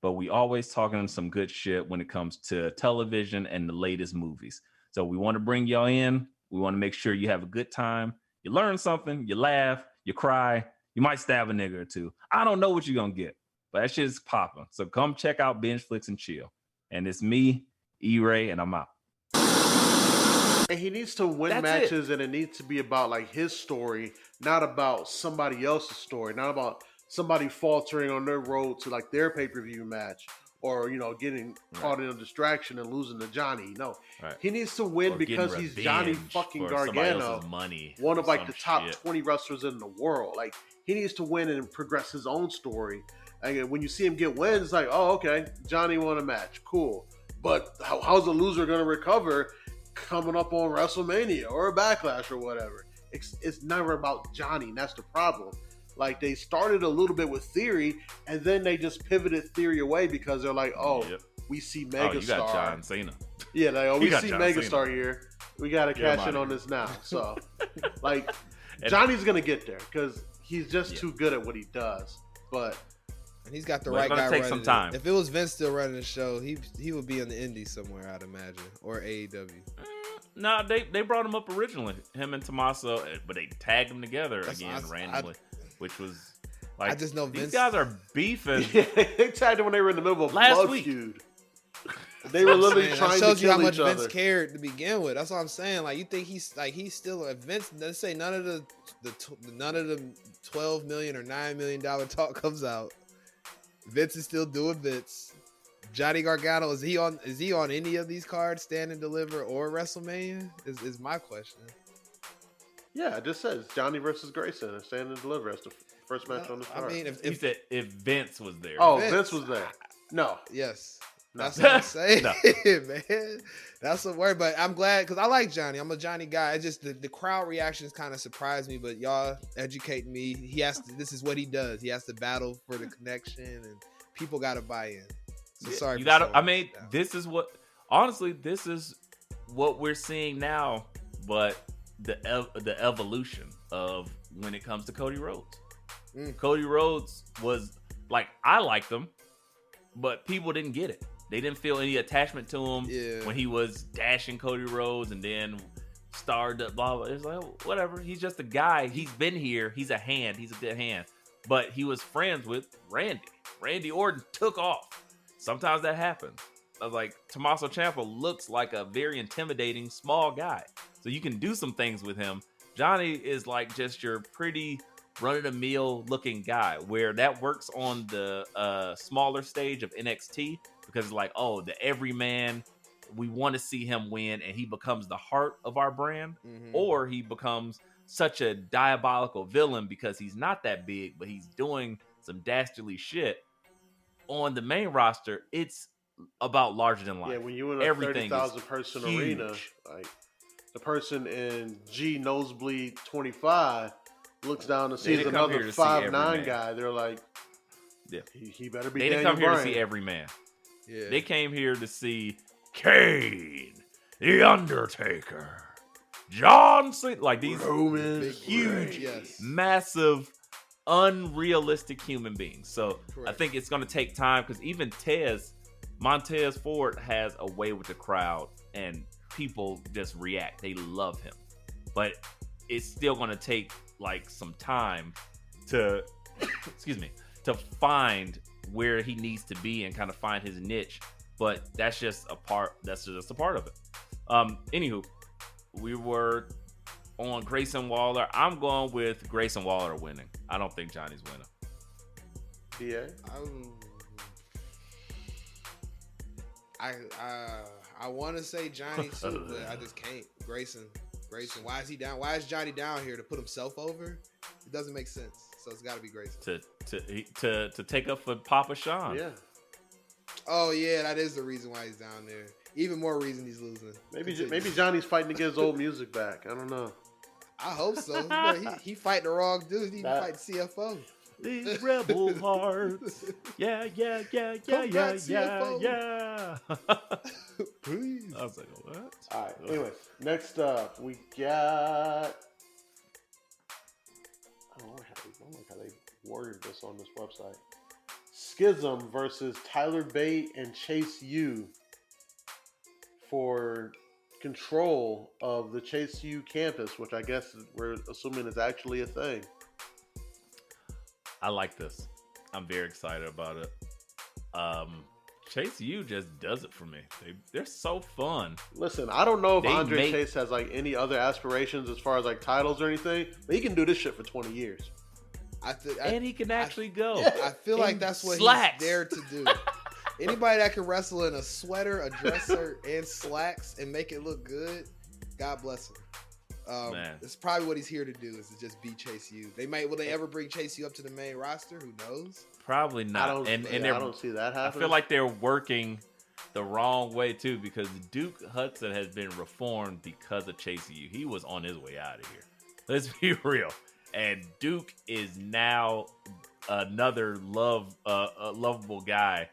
but we always talking some good shit when it comes to television and the latest movies. So we want to bring y'all in. We want to make sure you have a good time. You learn something, you laugh, you cry, you might stab a nigga or two. I don't know what you're gonna get, but that shit is popping. So come check out Binge Flicks and Chill. And it's me, E-Ray, and I'm out. And he needs to win matches, and it needs to be about like his story, not about somebody else's story, not about somebody faltering on their road to like their pay-per-view match, or getting caught in a distraction and losing to Johnny. No, he needs to win because he's Johnny fucking Gargano, one of like the top 20 wrestlers in the world. Like he needs to win and progress his own story. And when you see him get wins, it's like, oh, okay, Johnny won a match, cool. But how's the loser going to recover coming up on WrestleMania or a Backlash or whatever? It's never about Johnny, and that's the problem. Like, they started a little bit with Theory, and then they just pivoted Theory away because they're like, we see Megastar. You got John Cena. Yeah, like, we see Megastar here. We got to cash in on this now. So, like, Johnny's going to get there because he's just too good at what he does. But... And he's got the right guy running some time. If it was Vince still running the show, he would be in the Indies somewhere, I'd imagine, or AEW. No, they brought him up originally, him and Tommaso, but they tagged them together randomly, which was like, I just know these guys are beefing. Yeah, they tagged him when they were in the middle of a blood feud. They were literally trying to kill each other. That shows you how much Vince cared to begin with. That's what I'm saying. Like, you think he's still a Vince? Let's say none of the $12 million or $9 million talk comes out. Vince is still doing Vince. Johnny Gargano, is he on any of these cards, Stand and Deliver or WrestleMania? Is my question. Yeah, it just says Johnny versus Grayson and Stand and Deliver as the first match on the card. I mean, if Vince was there. Oh, Vince was there. No. Yes. That's what I'm saying, man. That's a word, but I'm glad because I like Johnny. I'm a Johnny guy. It's just the crowd reactions kind of surprised me, but y'all educate me. This is what he does. He has to battle for the connection, and people got to buy in. So sorry. You got to. I mean, this is what we're seeing now, but the evolution of when it comes to Cody Rhodes. Cody Rhodes was like, I liked him, but people didn't get it. They didn't feel any attachment to him when he was dashing Cody Rhodes and then starred up, blah, blah. It's like, whatever. He's just a guy. He's been here. He's a hand. He's a good hand. But he was friends with Randy. Randy Orton took off. Sometimes that happens. I was like, Tommaso Ciampa looks like a very intimidating small guy. So you can do some things with him. Johnny is like just your pretty run-of-the-mill looking guy, where that works on the smaller stage of NXT because it's like, oh, the everyman, we want to see him win, and he becomes the heart of our brand, or he becomes such a diabolical villain because he's not that big, but he's doing some dastardly shit. On the main roster, it's about larger than life. Yeah, when you're in a 30,000 person arena, like the person in G nosebleed 25 looks down and sees another 5'9" guy. They're like, he better be. They didn't come here to see every man. Yeah. They came here to see Kane, The Undertaker, John Cena, like these huge, massive, unrealistic human beings. So I think it's going to take time because even Montez Ford has a way with the crowd, and people just react. They love him, but it's still going to take like some time to to find where he needs to be and kind of find his niche. But that's just a part of it. Anywho, we were on Grayson Waller. I'm going with Grayson Waller winning. I don't think Johnny's winning. Yeah. I want to say Johnny too, but I just can't. Grayson. Why is he down? Why is Johnny down here to put himself over? It doesn't make sense. So it's got to be Grayson. To take up for Papa Sean. Yeah. Oh yeah, that is the reason why he's down there. Even more reason he's losing. Maybe Johnny's fighting to get his old music back. I don't know. I hope so. He fight the wrong dude. He fight CFO. These rebel hearts. Yeah. Please. I was like, what? All right. Anyways, next up we got. I don't like how they worded this on this website. Schism versus Tyler Bate and Chase U for control of the Chase U campus, which I guess we're assuming is actually a thing. I like this. I'm very excited about it. Chase U just does it for me. They're so fun. Listen, I don't know if Andre Chase has like any other aspirations as far as like titles or anything, but he can do this shit for 20 years. And he can actually go. I feel like that's what slacks. He's there to do. Anybody that can wrestle in a sweater, a dresser, and slacks and make it look good, God bless him. It's probably what he's here to do, is to just beat Chase U. Will they ever bring Chase U up to the main roster? Who knows? Probably not. I don't see that happening. I feel like they're working the wrong way too, because Duke Hudson has been reformed because of Chase U. He was on his way out of here. Let's be real. And Duke is now another lovable guy,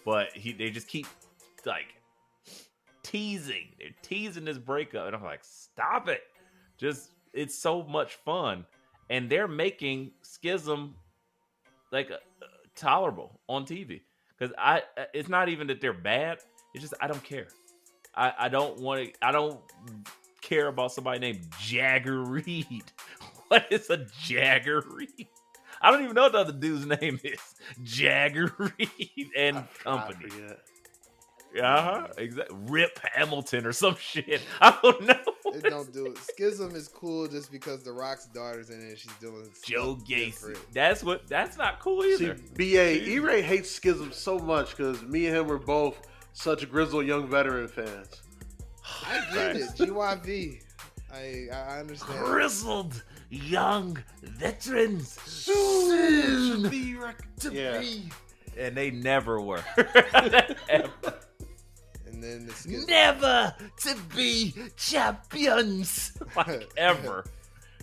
but they just keep like teasing. They're teasing this breakup, and I'm like, stop it! It's so much fun, and they're making Schism like tolerable on TV. Because it's not even that they're bad. It's just I don't care. I don't care about somebody named Jagger Reed. What is a Jagger Reed? I don't even know what the other dude's name is. Jagger Reed and company. Exactly. Rip Hamilton or some shit. I don't know. It don't do it. Schism is cool just because The Rock's daughter's in it. She's doing Joe Gacy. That's not cool either. See, BA, E-Ray hates Schism so much because me and him were both such grizzled young veteran fans. I get it. GYV. I understand. Grizzled young veterans. Soon to be. And they never were. Ever. And then the Schism. Never to be champions. Like ever.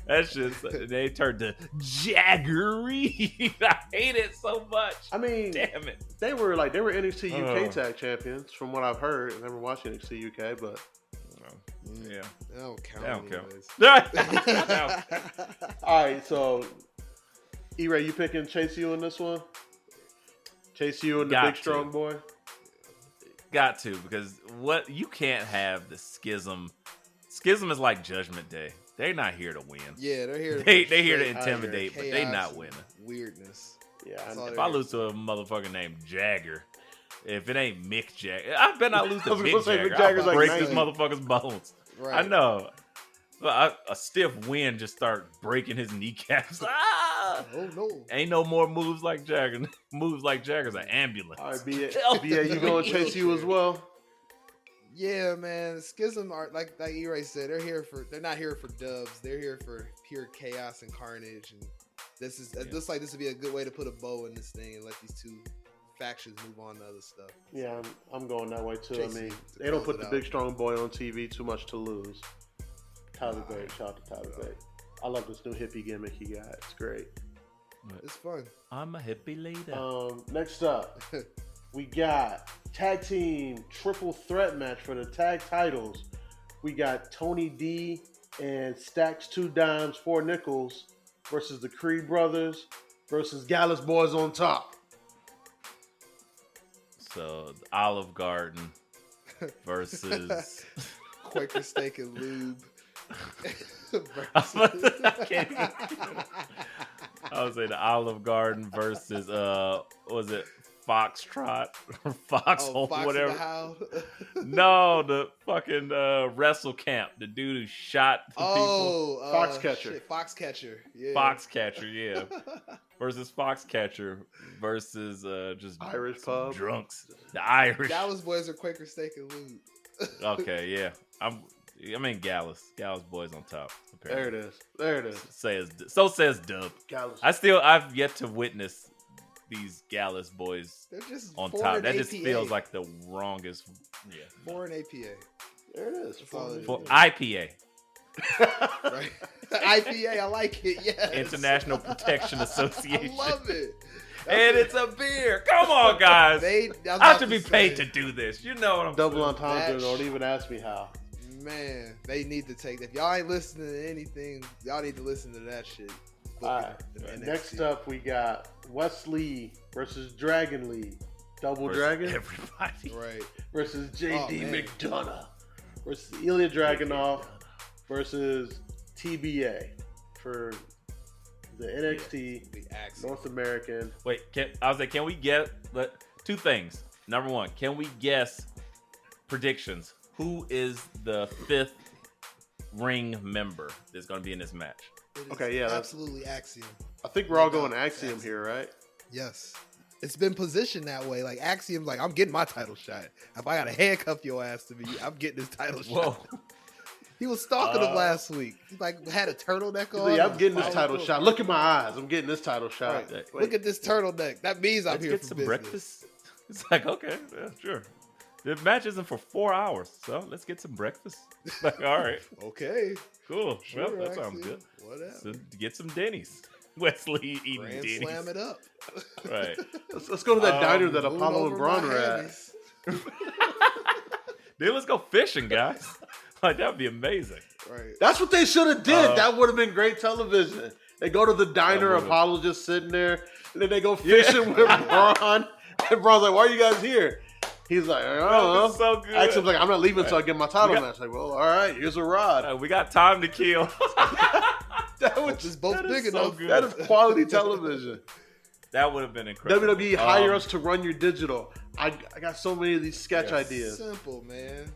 That's just, they turned to Jagger Reed. I hate it so much. I mean, damn it. They were NXT UK tag champions from what I've heard. I never watched NXT UK, but yeah, that don't count. That don't count. All right, so E-Ray, you picking Chase U in this one? Chase U and the big strong boy? Got to, because you can't have the Schism. Schism is like Judgment Day. They're not here to win. Yeah, they're here. They're here to intimidate, but they're not winning. Weirdness. Yeah. If I lose to a motherfucker named Jagger, if it ain't Mick Jagger, I bet I lose to Mick Jagger. I'll break this motherfucker's bones. Right. I know. A stiff wind just start breaking his kneecaps. Ah! Oh no! Ain't no more moves like Jagger. Moves like Jagger's an ambulance. All right, BA, you going to Chase U as well? Yeah, man. Schism are like E-Ray said. They're not here for dubs. They're here for pure chaos and carnage. And it looks like this would be a good way to put a bow in this thing and let these two factions move on to other stuff. Yeah, I'm going that way too. Chase, I mean, they don't put the big strong boy on TV too much to lose. Tyler Bate, shout out to Tyler Bate. I love this new hippie gimmick he got. It's great. It's fun. I'm a hippie leader. Next up, we got tag team triple threat match for the tag titles. We got Tony D and Stacks 2 Dimes 4 Nickels versus the Creed Brothers versus Gallus Boys on top. So Olive Garden versus Quaker Steak and Lube. I was saying the Olive Garden versus was it Foxtrot or Foxhole, Fox whatever. In the House. No, the fucking Wrestle Camp, the dude who shot the people. Foxcatcher. Foxcatcher. Yeah. Foxcatcher, yeah. Versus Foxcatcher versus just Irish some pub. drunks. The Irish. Dallas boys are Quaker Steak and Lube. Okay, yeah. I mean Gallus. Gallus boys on top. Apparently. There it is. So says Dub. Gallus. I've yet to witness these Gallus boys They're just on foreign top. That just APA. feels like the wrongest. Yeah. Foreign APA. There it is. That's all it is. For IPA, Right. IPA, I like it. Yes. International Protection Association. I love it. And it's a beer. Come on, guys. I have to be paid to do this. You know what I'm Double saying? entendre. Don't even ask me how. Man, they need to take that. If y'all ain't listening to anything, y'all need to listen to that shit. All right. Next up, we got Wesley versus Dragon Lee. Double Versus Dragon Everybody. Right. versus JD man. McDonough versus Ilya Dragunov versus TBA for the NXT The accent. North American. Wait, can we get two things? Number one, can we guess predictions? Who is the 5th ring member that's going to be in this match? It is Okay, yeah, that's- absolutely Axiom. I think we're all No going doubt, Axiom Axiom. here, right? Yes. It's been positioned that way. Like Axiom's like, I'm getting my title shot. If I gotta handcuff your ass to me, I'm getting this title Whoa. shot. He was stalking him last week. He like had a turtleneck on. Yeah, I'm getting this Follow title him. shot. Look at my eyes. I'm getting this title shot. Right. Wait. Look at this turtleneck. That means I'm Let's here get for some business. breakfast. It's like, okay, yeah, sure. The match isn't for 4 hours, so let's get some breakfast. Like, all right, Okay. cool. Sure, Well, that sounds Axiom. good. Whatever. So get some Denny's. Wesley eating Grand Denny's. slam it up. Right. Let's go to that diner that Moon Apollo and over Bron my were at. hammies. Dude, let's go fishing, guys. Like, that'd be amazing. Right. That's what they should have did. That would have been great television. They go to the diner, would've. Apollo just sitting there, and then they go fishing with Bron. And Bron's like, "Why are you guys here?" He's like, "I don't know." That's so good. Axiom's like, "I'm not leaving until I get my title We got- match." Like, well, all right, here's a rod. We got time to kill. That was Just both That is big so enough. good. that is quality television. That would have been incredible. WWE hire us to run your digital. I got so many of these sketch ideas. Simple, man.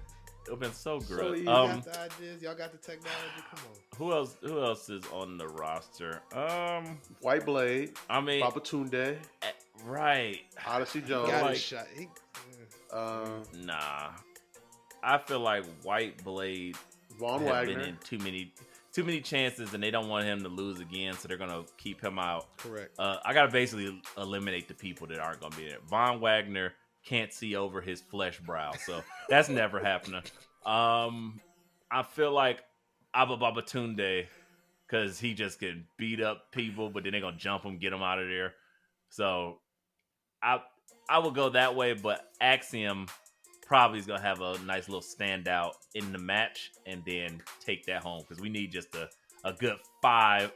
It would have been so So great. easy. Y'all got the ideas. Y'all got the technology. Come on. Who else is on the roster? White Blade, I mean, Babatunde, right. Odyssey Jones. Got like- his shot. Nah. I feel like White Blade Von has been Wagner. in too many chances, and they don't want him to lose again, so they're gonna keep him out. Correct. I gotta basically eliminate the people that aren't gonna be there. Von Wagner can't see over his flesh brow, so that's never happening. I feel like Babatunde, because he just can beat up people, but then they're gonna jump him, get him out of there. So I would go that way, but Axiom probably is gonna have a nice little standout in the match and then take that home, because we need just a good five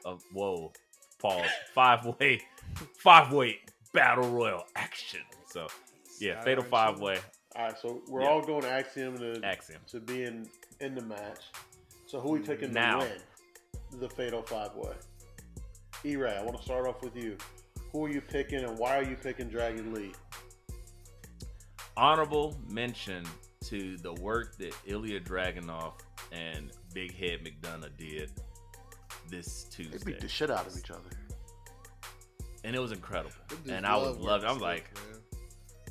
way battle royal action. So yeah, fatal Siren 5-way All right, so we're Yeah. all going Axiom Axiom. to be in the match. So who are we picking Now. to win the Fatal 5-Way? E-Ray, I want to start off with you. Who are you picking, and why are you picking Dragon Lee? Honorable mention to the work that Ilya Dragunov and Big Head McDonough did this They Tuesday, beat the shit out of each other. and it was incredible. Them dudes And I was love loving. I working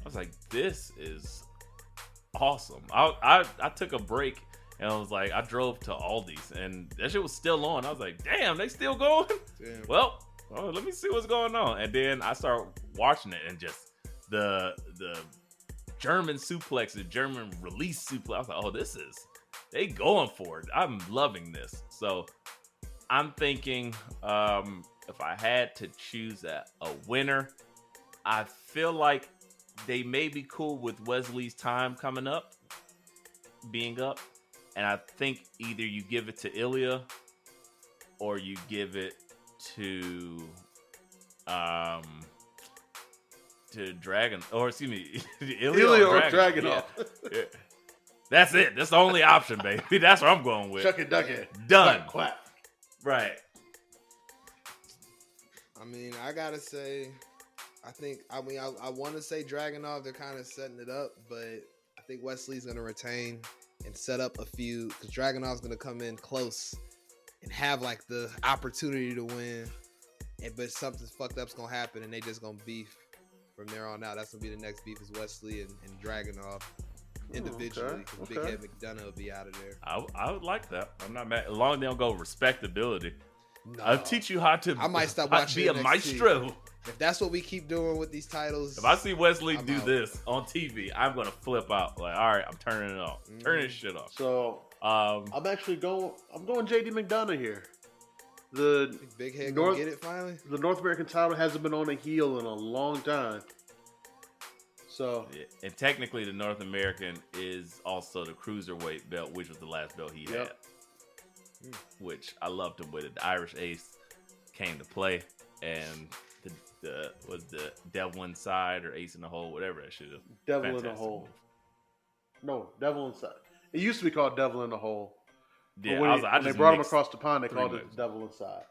was stuff, like, man. this is awesome. I took a break and I was like, I drove to Aldi's and that shit was still on. I was like, damn, they still going? Damn. Well, let me see what's going on. And then I started watching it, and just the German suplex, the German release suplex. I was like, oh, they going for it. I'm loving this. So I'm thinking, if I had to choose a winner, I feel like they may be cool with Wesley's time being up. And I think either you give it to Ilya or you give it to Dragon, or excuse me, Ilya or Dragon. Dragunov. Yeah. That's it. That's the only option, baby. That's what I'm going with. Chuck it, duck it. Done. Quack, quack. Right. I mean, I gotta say, I want to say Dragunov. They're kind of setting it up, but I think Wesley's going to retain and set up a few because Dragunov's going to come in close and have like the opportunity to win. But something fucked up's going to happen and they just going to beef from there on out. That's going to be the next beef is Wesley and Dragunov individually. Because Big Head McDonough will be out of there. I would like that. I'm not mad. As long as they don't go respectability. No. I'll teach you how to I might stop watching be a NXT. maestro. If that's what we keep doing with these titles. If I see Wesley I'm do out. this on TV, I'm going to flip out. Like, all right, I'm turning it off. Turn this shit off. So I'm going JD McDonough here. The Big Head gonna get it finally. The North American title hasn't been on a heel in a long time. So Yeah. And technically, the North American is also the cruiserweight belt, which was the last belt he had. Which I loved him with it. The Irish Ace came to play, and the Devil Inside or Ace in the Hole, whatever that shit is. Devil in the Fantastic Hole. move. No, Devil Inside. It used to be called Devil in the Hole. Yeah, But when they brought him mixed across the pond, they three called it moves. Devil Inside.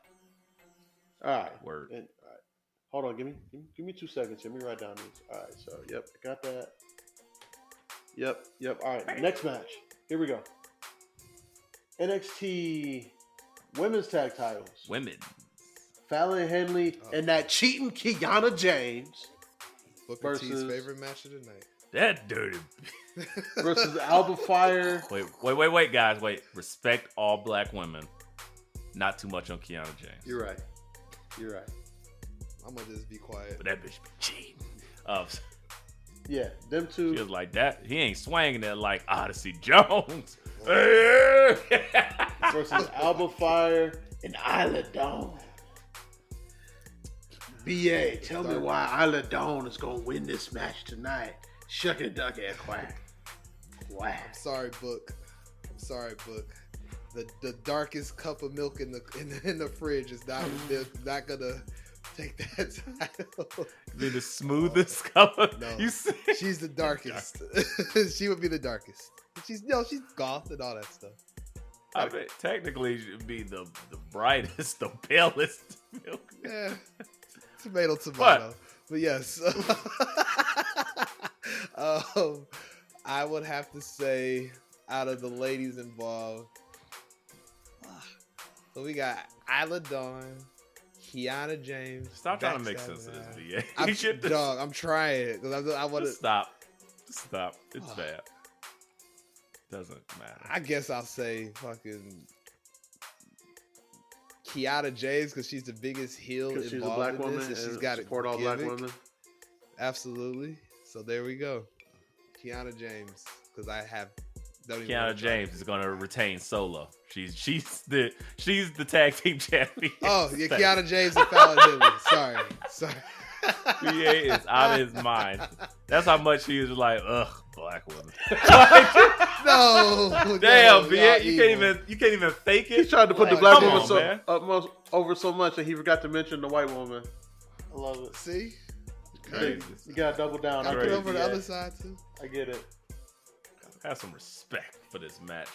All right. Word. All right. Hold on. Give me 2 seconds. Let me write down these. All right. So, yep. I got that. Yep. All right. Next match. Here we go. NXT Women's Tag Titles. Women. Fallon Henley and that cheating Kiana James Booker T's versus- favorite match of the night. That dirty. versus Alba Fire. Wait, guys. Wait. Respect all black women. Not too much on Kiana James. You're right. I'm gonna just be quiet. But that bitch be cheating. Yeah, them two. She was like that. He ain't swanging it like Odyssey Jones. versus Alba Fire and Isla Dawn. BA, tell me why Isla Dawn is going to win this match tonight. Shuck and duck and quack. Quack. I'm sorry, Book. The darkest cup of milk in the fridge is not gonna take that title. Be the smoothest color. No, You see? she's the darkest. She would be the darkest. She's goth and all that stuff. I mean, technically, she'd be the brightest, the palest milk. Yeah, tomato. But yes, I would have to say out of the ladies involved, so we got Isla Dawn, Kiana James. Stop trying to make sense of this, VA. I'm trying because I want to Stop. It's bad. Doesn't matter. I guess I'll say fucking Kiana James because she's the biggest heel involved she's a black in woman this, and she's and got support a all black gimmick. women. Absolutely. So there we go. Kiana James because I have. Kiana James is gonna retain Solo. She's the tag team champion. Oh yeah, Kiana James and Fallon Henley. Sorry. VA is out of his mind. That's how much he is like, ugh, black woman. No, Damn, VA, y'all you can't even fake it. He tried to put the Come black on, woman over so much that he forgot to mention the white woman. I love it. See, Crazy. You gotta double down. I put Crazy, over the other side too. I get it. Have some respect for this match.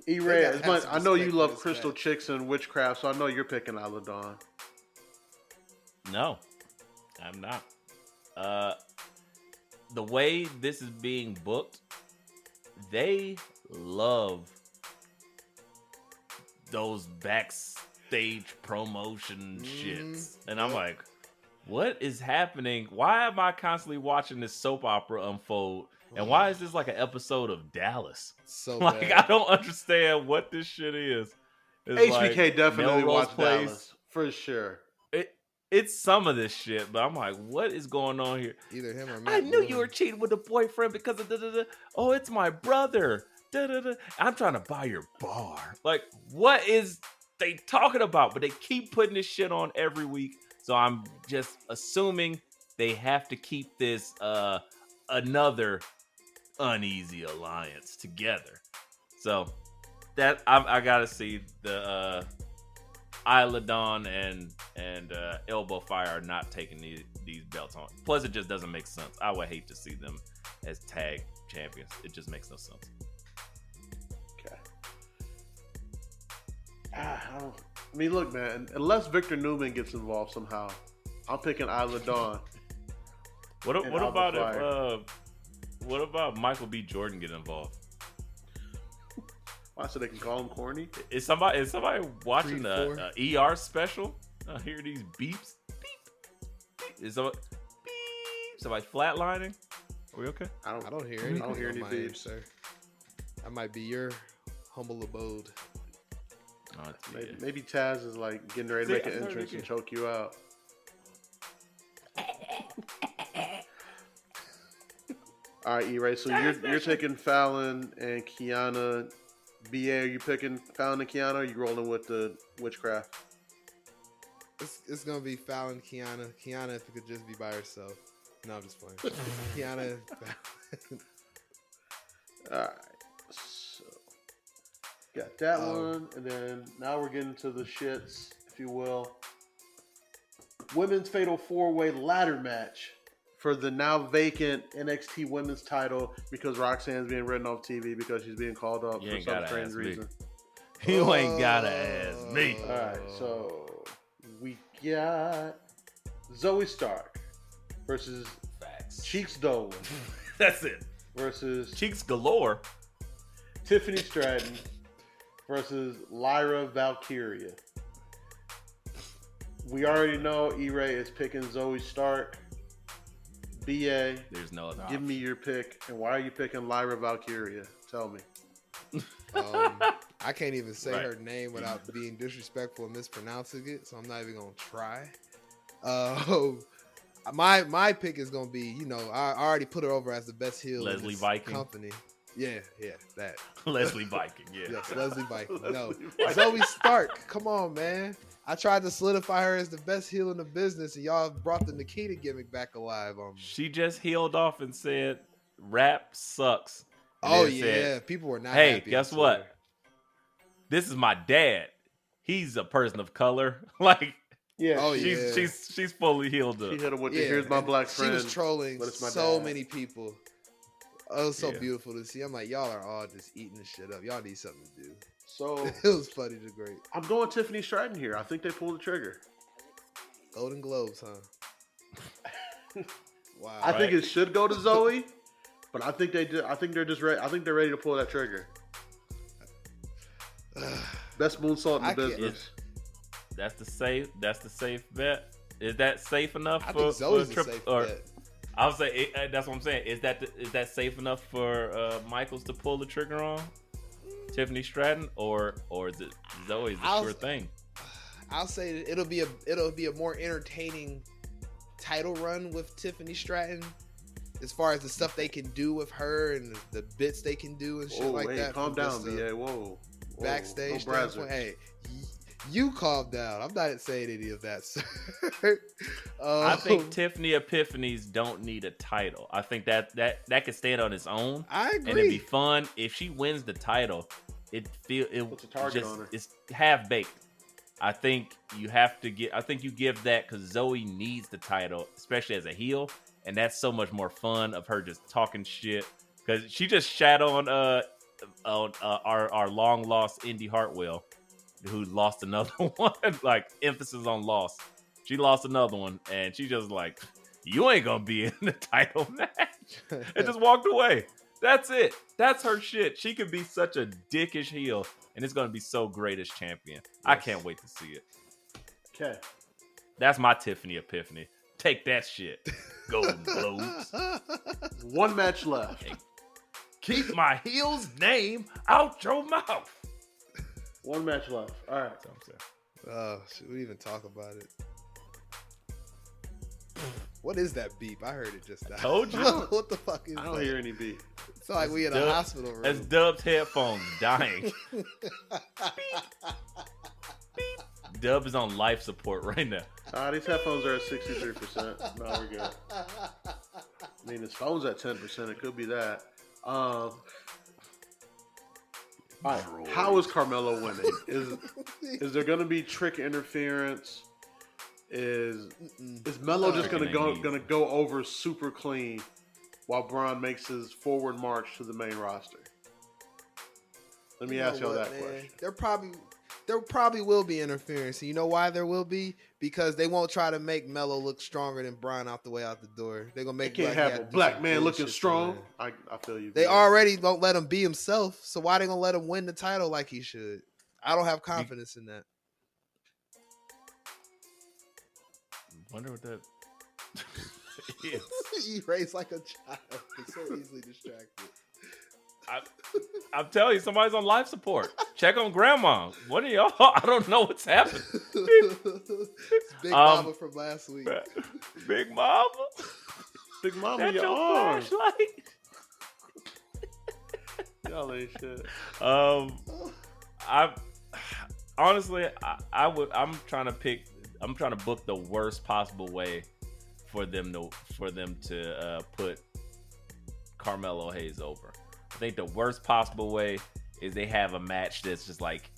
E-Ray, gotta have I know some you respect love for this crystal match. chicks and witchcraft, so I know you're picking Isla Dawn. No, I'm not. The way this is being booked, they love those backstage promotion shits. And I'm like, what is happening? Why am I constantly watching this soap opera unfold? And why is this like an episode of Dallas? So Like, bad. I don't understand what this shit is. It's HBK like definitely Melrose watched Place. Dallas for sure. It's some of this shit, but I'm like, what is going on here? Either him or I Matt knew you Bloom. were cheating with a boyfriend because of da-da-da. Oh, it's my brother. Da-da-da. I'm trying to buy your bar. Like, what is they talking about? But they keep putting this shit on every week. So I'm just assuming they have to keep this another uneasy alliance together. So that I gotta see the Isla Dawn and Elbow Fire are not taking these belts on. Plus, it just doesn't make sense. I would hate to see them as tag champions. It just makes no sense. Okay. I mean, look, man. Unless Victor Newman gets involved somehow, I'm picking Isla Dawn. What about Michael B. Jordan getting involved? Why, so they can call him corny? Is somebody watching a ER special? I hear these beeps. Beep. Is somebody flatlining? Are we okay? I don't hear anything. I don't hear any beeps, sir. That might be your humble abode. Maybe Taz is like getting ready to make an entrance and choke you out. All right, E-Ray. So you're taking Fallon and Kiana. BA, are you picking Fallon and Kiana? Or are you rolling with the witchcraft? It's gonna be Fallon, Kiana. Kiana, if it could just be by herself. No, I'm just playing. Kiana. All right. So got that one, and then now we're getting to the shits, if you will. Women's Fatal 4-Way ladder match for the now vacant NXT Women's title because Roxanne's being written off TV because she's being called up for some strange reason. You ain't gotta ask me. All right, so we got Zoe Stark versus Cheeks Dolan. That's it. Versus Cheeks galore. Tiffany Stratton versus Lyra Valkyria. We already know E-Ray is picking Zoe Stark. BA, there's no other give me your pick. And why are you picking Lyra Valkyria? Tell me. I can't even say her name without being disrespectful and mispronouncing it, so I'm not even gonna try. My pick is gonna be, I already put her over as the best heel Leslie in this Viking company. Yeah, that. Leslie Viking, yeah. Yes, Leslie Viking. Zoe Stark. Come on, man. I tried to solidify her as the best heel in the business, and y'all brought the Nikita gimmick back alive on me. She just healed off and said, "Rap sucks." And said, people were not. Hey, happy guess what? This is my dad. He's a person of color. She's fully healed up. She hit him with the "Here's my black friend." She was trolling so many people. Oh, it was so beautiful to see. I'm like, y'all are all just eating this shit up. Y'all need something to do. So it was funny to great. I'm going Tiffany Stratton here. I think they pulled the trigger. Golden Globes, huh? Wow. I think it should go to Zoe, but I think they did. I think they're just ready. I think they're ready to pull that trigger. Best moonsault in the business. That's the safe bet. Is that safe enough I think Zoe's a safe bet. I would say that's what I'm saying. Is that safe enough for Michaels to pull the trigger on Tiffany Stratton, or is it Zoe's the sure thing? I'll say it'll be a more entertaining title run with Tiffany Stratton, as far as the stuff they can do with her and the bits they can do and shit like that. Calm down, BA. Whoa. Backstage standpoint. Hey, you calm down. I'm not saying any of that, sir. I think Tiffany Epiphanies don't need a title. I think that could stand on its own. I agree. And it'd be fun if she wins the title. Puts a target on her. It's half baked. I think you give that because Zoe needs the title, especially as a heel, and that's so much more fun of her just talking shit. Because she just shat on our long lost Indy Hartwell, who lost another one. Like, emphasis on loss. She lost another one, and she just like, you ain't gonna be in the title match, and just walked away. That's it. That's her shit. She could be such a dickish heel, and it's gonna be so great as champion. Yes. I can't wait to see it. Okay, that's my Tiffany Epiphany. Take that shit, Golden Globes. One match left. Hey, keep my heel's name out your mouth. One match left. All right. Should we even talk about it? What is that beep? I heard it just now. Told you. What the fuck is that? I don't hear any beep. It's like we in a hospital room. That's Dub's headphones dying. Beep. Beep. Dub is on life support right now. These headphones are at 63%. No, we're good. I mean, his phone's at 10%. It could be that. All right. How is Carmelo winning? Is there going to be trick interference? Is Melo just going to go over super clean while Bron makes his forward march to the main roster? Let me ask y'all that question. There probably will be interference. And you know why there will be? Because they won't try to make Melo look stronger than Bron out the door. They're gonna They make can't like have a black man looking strong. I feel you. They already don't let him be himself. So why they gonna let him win the title like he should? I don't have confidence in that. Wonder what that is. He raised like a child. He's so easily distracted. I'm telling you, somebody's on life support. Check on grandma. What are y'all? I don't know what's happening. Big Mama from last week. Big Mama. Big Mama, That's your your arms. flashlight. Y'all ain't shit. I'm trying to book the worst possible way for them to put Carmelo Hayes over. I think the worst possible way is they have a match that's just like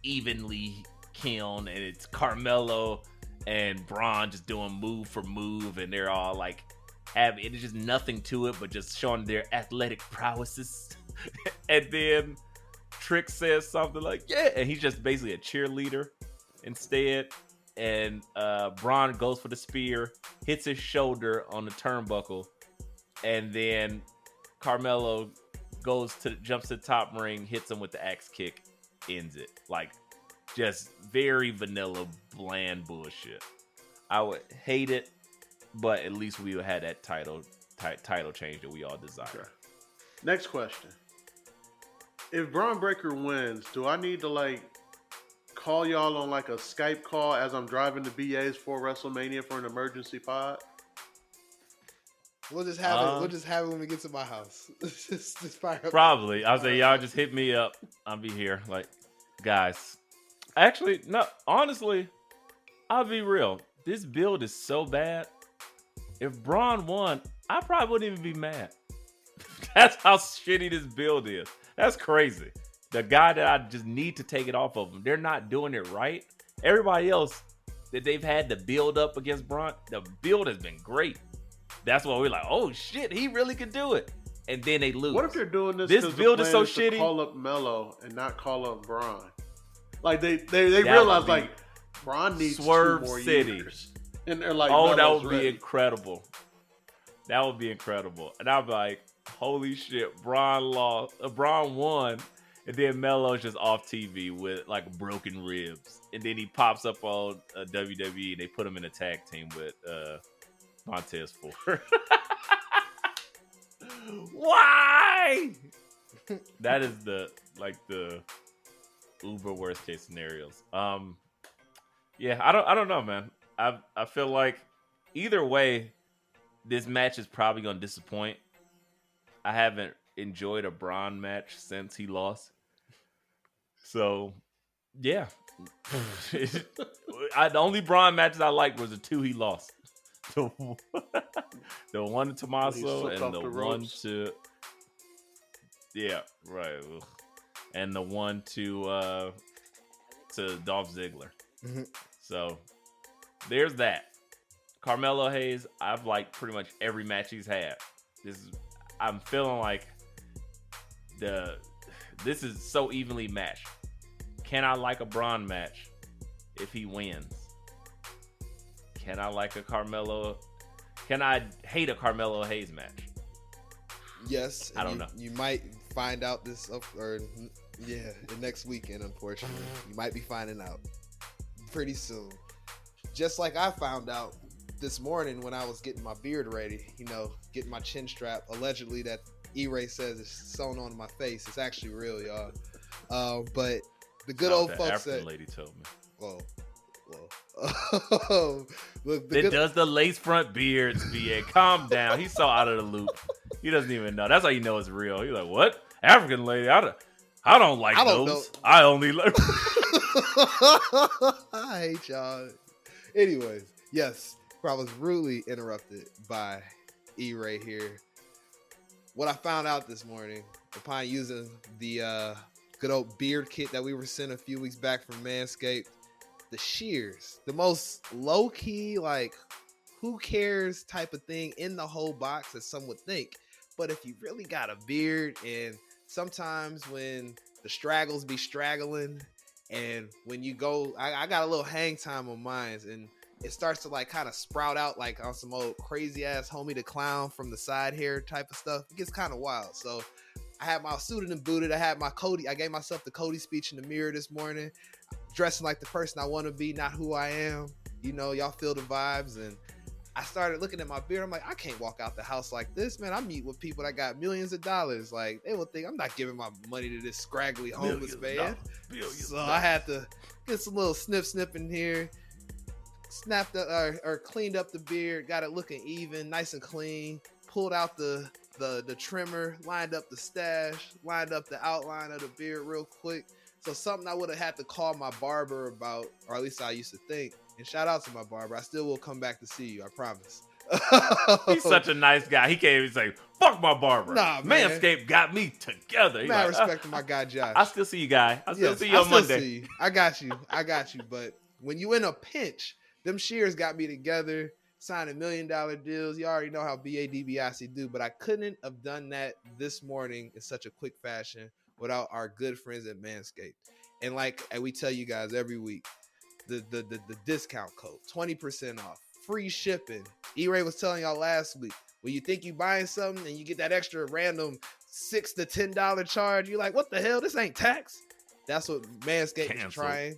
evenly killed, and it's Carmelo and Bron just doing move for move, and they're all like it's just nothing to it but just showing their athletic prowesses. And then Trick says something like, yeah, and he's just basically a cheerleader instead. And Bron goes for the spear, hits his shoulder on the turnbuckle, and then Carmelo jumps to the top ring, hits him with the axe kick, ends it. Like, just very vanilla, bland bullshit. I would hate it, but at least we would have that title change that we all desire. Next question. If Braun Breaker wins, do I need to call y'all on a Skype call as I'm driving to BA's for WrestleMania for an emergency pod? We'll just have it. We'll just have it when we get to my house. just fire up. Probably. I'll say y'all just hit me up. I'll be here. Like, guys. Actually, no. Honestly, I'll be real. This build is so bad. If Braun won, I probably wouldn't even be mad. That's how shitty this build is. That's crazy. The guy that I just need to take it off of them, they're not doing it right. Everybody else that they've had to build up against Braun, the build has been great. That's why we're like, oh shit, he really could do it. And then they lose. What if they're doing this? This build is so to shitty. Call up Melo and not call up Braun. Like they realize Braun needs Swerve 2 more City. years, and they're like, oh, that Melo's would be ready. incredible. That would be incredible. And I'd be like, holy shit, Braun won. And then Melo's just off TV with broken ribs. And then he pops up on WWE and they put him in a tag team with Montez Ford. Why? That is the uber worst case scenarios. Yeah, I don't know, man. I feel like either way, this match is probably gonna disappoint. I haven't enjoyed a Braun match since he lost. So, yeah. The only Braun matches I liked was the 2 he lost. The one to Tommaso and the one to... Yeah, right. And the one to Dolph Ziggler. Mm-hmm. So, there's that. Carmelo Hayes, I've liked pretty much every match he's had. I'm feeling like this is so evenly matched. Can I like a Braun match if he wins? Can I like a Carmelo? Can I hate a Carmelo Hayes match? Yes. I don't know. You might find out next weekend, unfortunately. You might be finding out pretty soon. Just like I found out this morning when I was getting my beard ready, getting my chin strap, allegedly that E-Ray says is sewn on my face. It's actually real, y'all. But the good old folks African said, lady told me. Whoa. Look, does the lace front beards, BA? Calm down. He's so out of the loop. He doesn't even know. That's how you know it's real. He's like, what? African lady? I don't like those. Know. I only like... I hate y'all. Anyways, yes, I was rudely interrupted by E-Ray here. What I found out this morning, upon using the good old beard kit that we were sent a few weeks back from Manscaped, the shears, the most low-key, who cares type of thing in the whole box, as some would think. But if you really got a beard, and sometimes when the straggles be straggling And when you go, I got a little hang time on mine, and it starts to like kind of sprout out like on some old crazy ass Homie the Clown from the side hair type of stuff. It gets kind of wild. So I had my suited and booted. I had my Cody. I gave myself the Cody speech in the mirror this morning, dressing like the person I want to be, not who I am. You know, y'all feel the vibes. And I started looking at my beard. I'm like, I can't walk out the house like this, man. I meet with people that got millions of dollars. Like, they will think I'm not giving my money to this scraggly homeless man. So I had to get some little snip in here, snapped up, or cleaned up the beard, got it looking even, nice and clean, pulled out the trimmer, lined up the stash, lined up the outline of the beard real quick. So something I would have had to call my barber about, or at least I used to think. And shout out to my barber. I still will come back to see you. I promise. He's such a nice guy. He can't even say, fuck my barber. Nah, man. Manscaped got me together. Man, I respect my guy, Josh. I still see you, guy. I still see you on Monday. See you. I got you. But when you in a pinch, them shears got me together, signing $1 million deals. You already know how BADBIC do, but I couldn't have done that this morning in such a quick fashion without our good friends at Manscaped. And like we tell you guys every week, the discount code, 20% off, free shipping. E-Ray was telling y'all last week, when you think you buying something and you get that extra random $6 to $10 charge, you're like, what the hell? This ain't tax. That's what Manscaped is trying.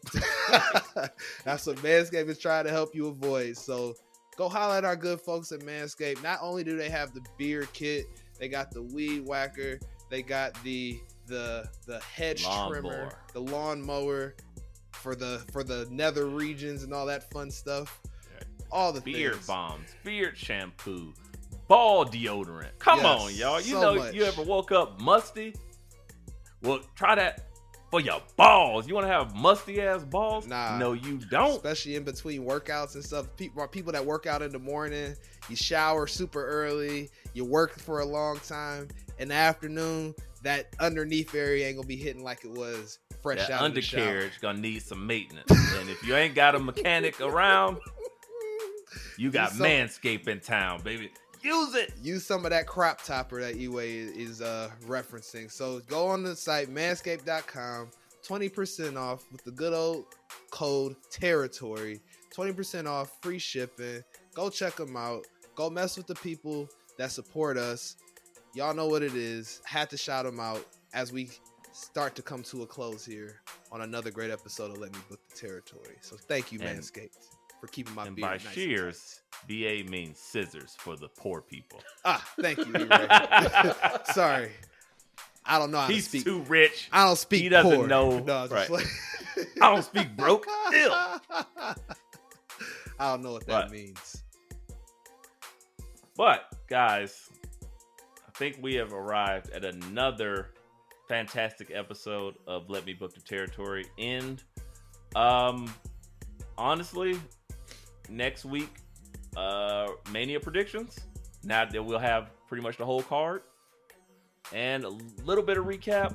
That's what Manscaped is trying to help you avoid. So go holler at our good folks at Manscaped. Not only do they have the beard kit, they got the weed whacker, they got the hedge trimmer, the lawnmower for the nether regions and all that fun stuff. All the beard things. bombs, beard shampoo, ball deodorant. Come on, y'all. You know, much. You ever woke up musty? Well, try that for your balls. You want to have musty ass balls? Nah. No, you don't. Especially in between workouts and stuff. People that work out in the morning, you shower super early, you work for a long time. In the afternoon, that underneath area ain't gonna be hitting like it was fresh out of the shower. Undercarriage gonna need some maintenance. And if you ain't got a mechanic around, you got Manscaped in town, baby. Use it. Use some of that crop topper that E-Way is referencing. So go on the site, manscaped.com, 20% off with the good old code territory, 20% off, free shipping. Go check them out. Go mess with the people that support us. Y'all know what it is. Had to shout them out as we start to come to a close here on another great episode of Let Me Book the Territory. So thank you, Manscaped, for keeping my beard by nice. Shears, BA means scissors for the poor people. Thank you, E-Ray. Sorry. I don't know how to speak. He's too rich. I don't speak He doesn't poor. know. No, right. I don't speak broke. Ill. I don't know what that means. But, guys, I think we have arrived at another fantastic episode of Let Me Book the Territory. And, honestly, next week, Mania predictions. Now that we'll have pretty much the whole card. And a little bit of recap.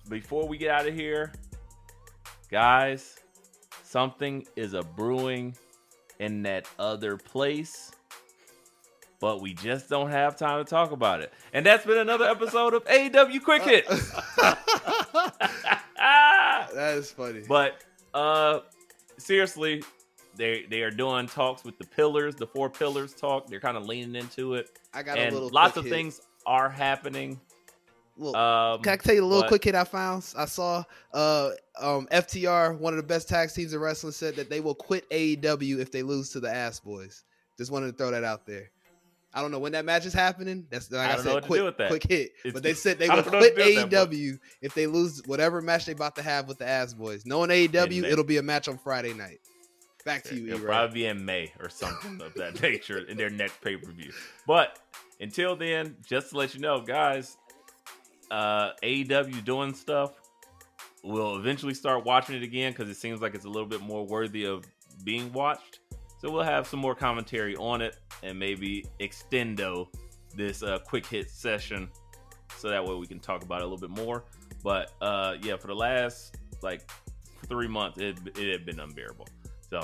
Before we get out of here, guys, something is a brewing in that other place, but we just don't have time to talk about it. And that's been another episode of AEW Quick Hit. That is funny. But seriously, they are doing talks with the pillars, the 4 pillars talk. They're kind of leaning into it. I got and a little lots quick of hit. things are happening. Look, can I tell you a little quick hit I found? I saw FTR, one of the best tag teams in wrestling, said that they will quit AEW if they lose to the Ass Boys. Just wanted to throw that out there. I don't know when that match is happening. That's like I don't know said, what to do with that. quick hit. But they said they I will don't know what quit to do with that, AEW if they lose whatever match they about to have with the Ass Boys. Knowing AEW, it'll be a match on Friday night. Back to you, It'll E-Ray. probably be in May or something of that nature in their next pay-per-view. But until then, just to let you know, guys, AEW doing stuff. We'll eventually start watching it again because it seems like it's a little bit more worthy of being watched. So we'll have some more commentary on it and maybe extendo this quick hit session so that way we can talk about it a little bit more. But yeah, for the last like 3 months, it had been unbearable. So,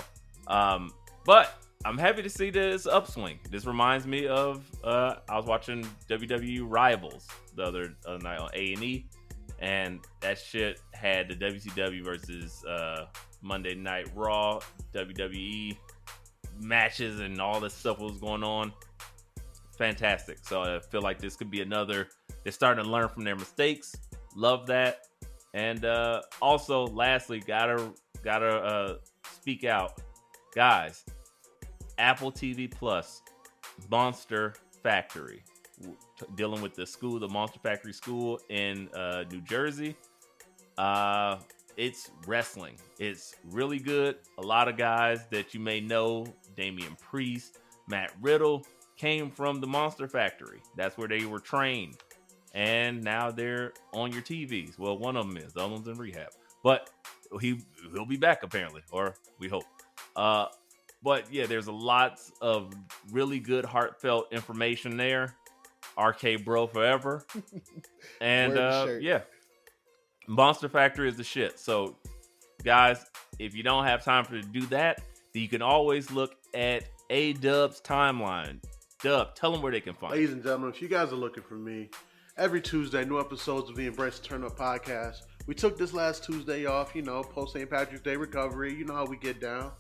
but I'm happy to see this upswing. This reminds me of I was watching WWE Rivals the other night on A&E, And that shit had the WCW versus Monday Night Raw, WWE matches, and all this stuff was going on. Fantastic. So I feel like this could be another. They're starting to learn from their mistakes. Love that. And also, lastly, gotta speak out, guys. Apple TV Plus, Monster Factory, dealing with the Monster Factory school in New Jersey. It's wrestling. It's really good. A lot of guys that you may know, Damian Priest, Matt Riddle, came from the Monster Factory. That's where they were trained. And now they're on your TVs. Well, one of them is. The other one's in rehab. But he'll be back, apparently. Or we hope. But, yeah, there's a lot of really good, heartfelt information there. RK Bro forever. And, yeah. Monster Factory is the shit. So, guys, if you don't have time to do that, then you can always look at A-Dub's timeline. Dub, tell them where they can find Ladies and gentlemen, if you guys are looking for me, every Tuesday, new episodes of the Embrace the Turn Up podcast. We took this last Tuesday off, post St. Patrick's Day recovery. You know how we get down.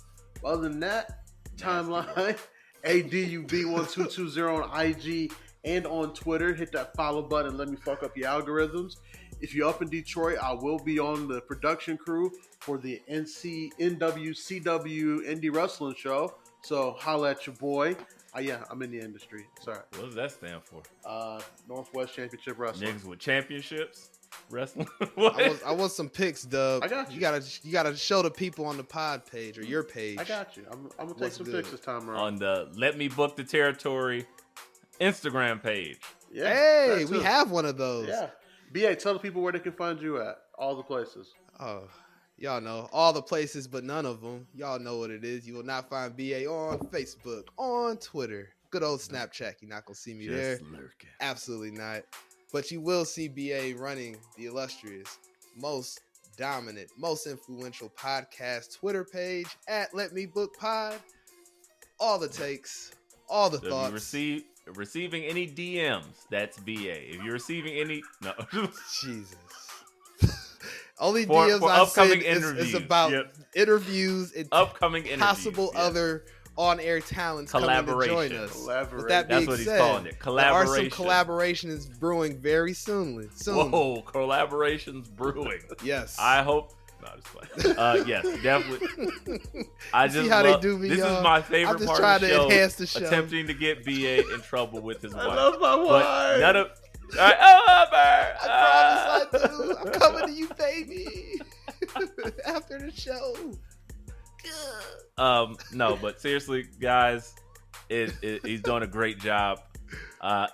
Other than that, timeline, ADUB1220 on IG and on Twitter. Hit that follow button and let me fuck up your algorithms. If you're up in Detroit, I will be on the production crew for the NWCW Indie Wrestling Show. So holla at your boy. Yeah, I'm in the industry. Sorry. What does that stand for? Northwest Championship Wrestling. Niggas with championships wrestling. I want some pics, Dub. I got you. You gotta show the people on the pod page or your page. I got you. I'm gonna take some pics this time around. On the Let Me Book the Territory Instagram page. Yeah. Hey, we have one of those. Yeah. BA, tell the people where they can find you at. All the places. Oh, y'all know all the places, but none of them. Y'all know what it is. You will not find BA on Facebook, on Twitter, good old Snapchat. You're not gonna see me there. Lurking. Absolutely not. But you will see BA running the illustrious, most dominant, most influential podcast Twitter page at Let Me Book Pod. All the takes, all the thoughts. Receiving any DMs, that's BA. If you're receiving any, no. Jesus. Only DMs for I upcoming send interviews. is about interviews and upcoming interviews, possible other on-air talents coming to join us. With that being That's what he's said, calling it. Collaboration. There are some collaborations brewing very soon. Whoa, collaborations brewing. Yes. I hope. No, just playing. Yes, definitely. I just see how they do me. This y'all. is my favorite I'm just part trying of the to show. enhance the show. Attempting to get BA in trouble with his wife. I love my wife. But none of. I promise I do. I'm coming to you, baby. After the show. No, but seriously, guys, he's doing a great job.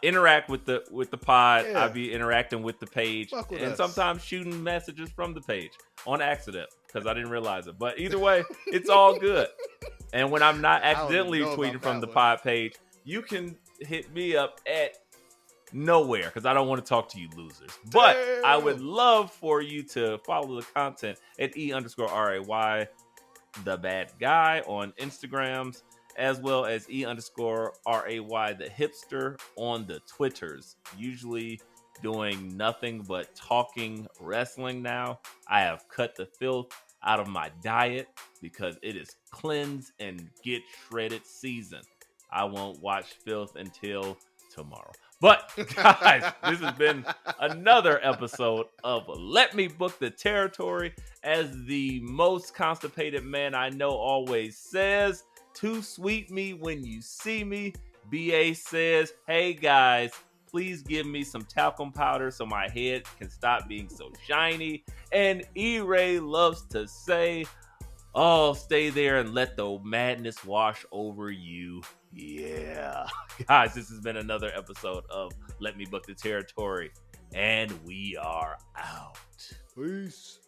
Interact with the pod. Yeah. I'll be interacting with the page, Fuck with and us. sometimes shooting messages from the page on accident because I didn't realize it. But either way, it's all good. And when I'm not accidentally know about tweeting from that the one. pod page, you can hit me up at nowhere because I don't want to talk to you losers. But I would love for you to follow the content at E_RAY the bad guy on Instagrams, as well as E_RAY the hipster on the Twitters. Usually doing nothing but talking wrestling now. I have cut the filth out of my diet because it is cleanse and get shredded season. I won't watch filth until tomorrow. But guys, this has been another episode of Let Me Book the Territory. As the most constipated man I know always says, "Too sweet me when you see me." BA says, "Hey guys, please give me some talcum powder so my head can stop being so shiny." And E-Ray loves to say, "Oh, stay there and let the madness wash over you." Yeah. Guys, this has been another episode of Let Me Book the Territory, and we are out. Peace.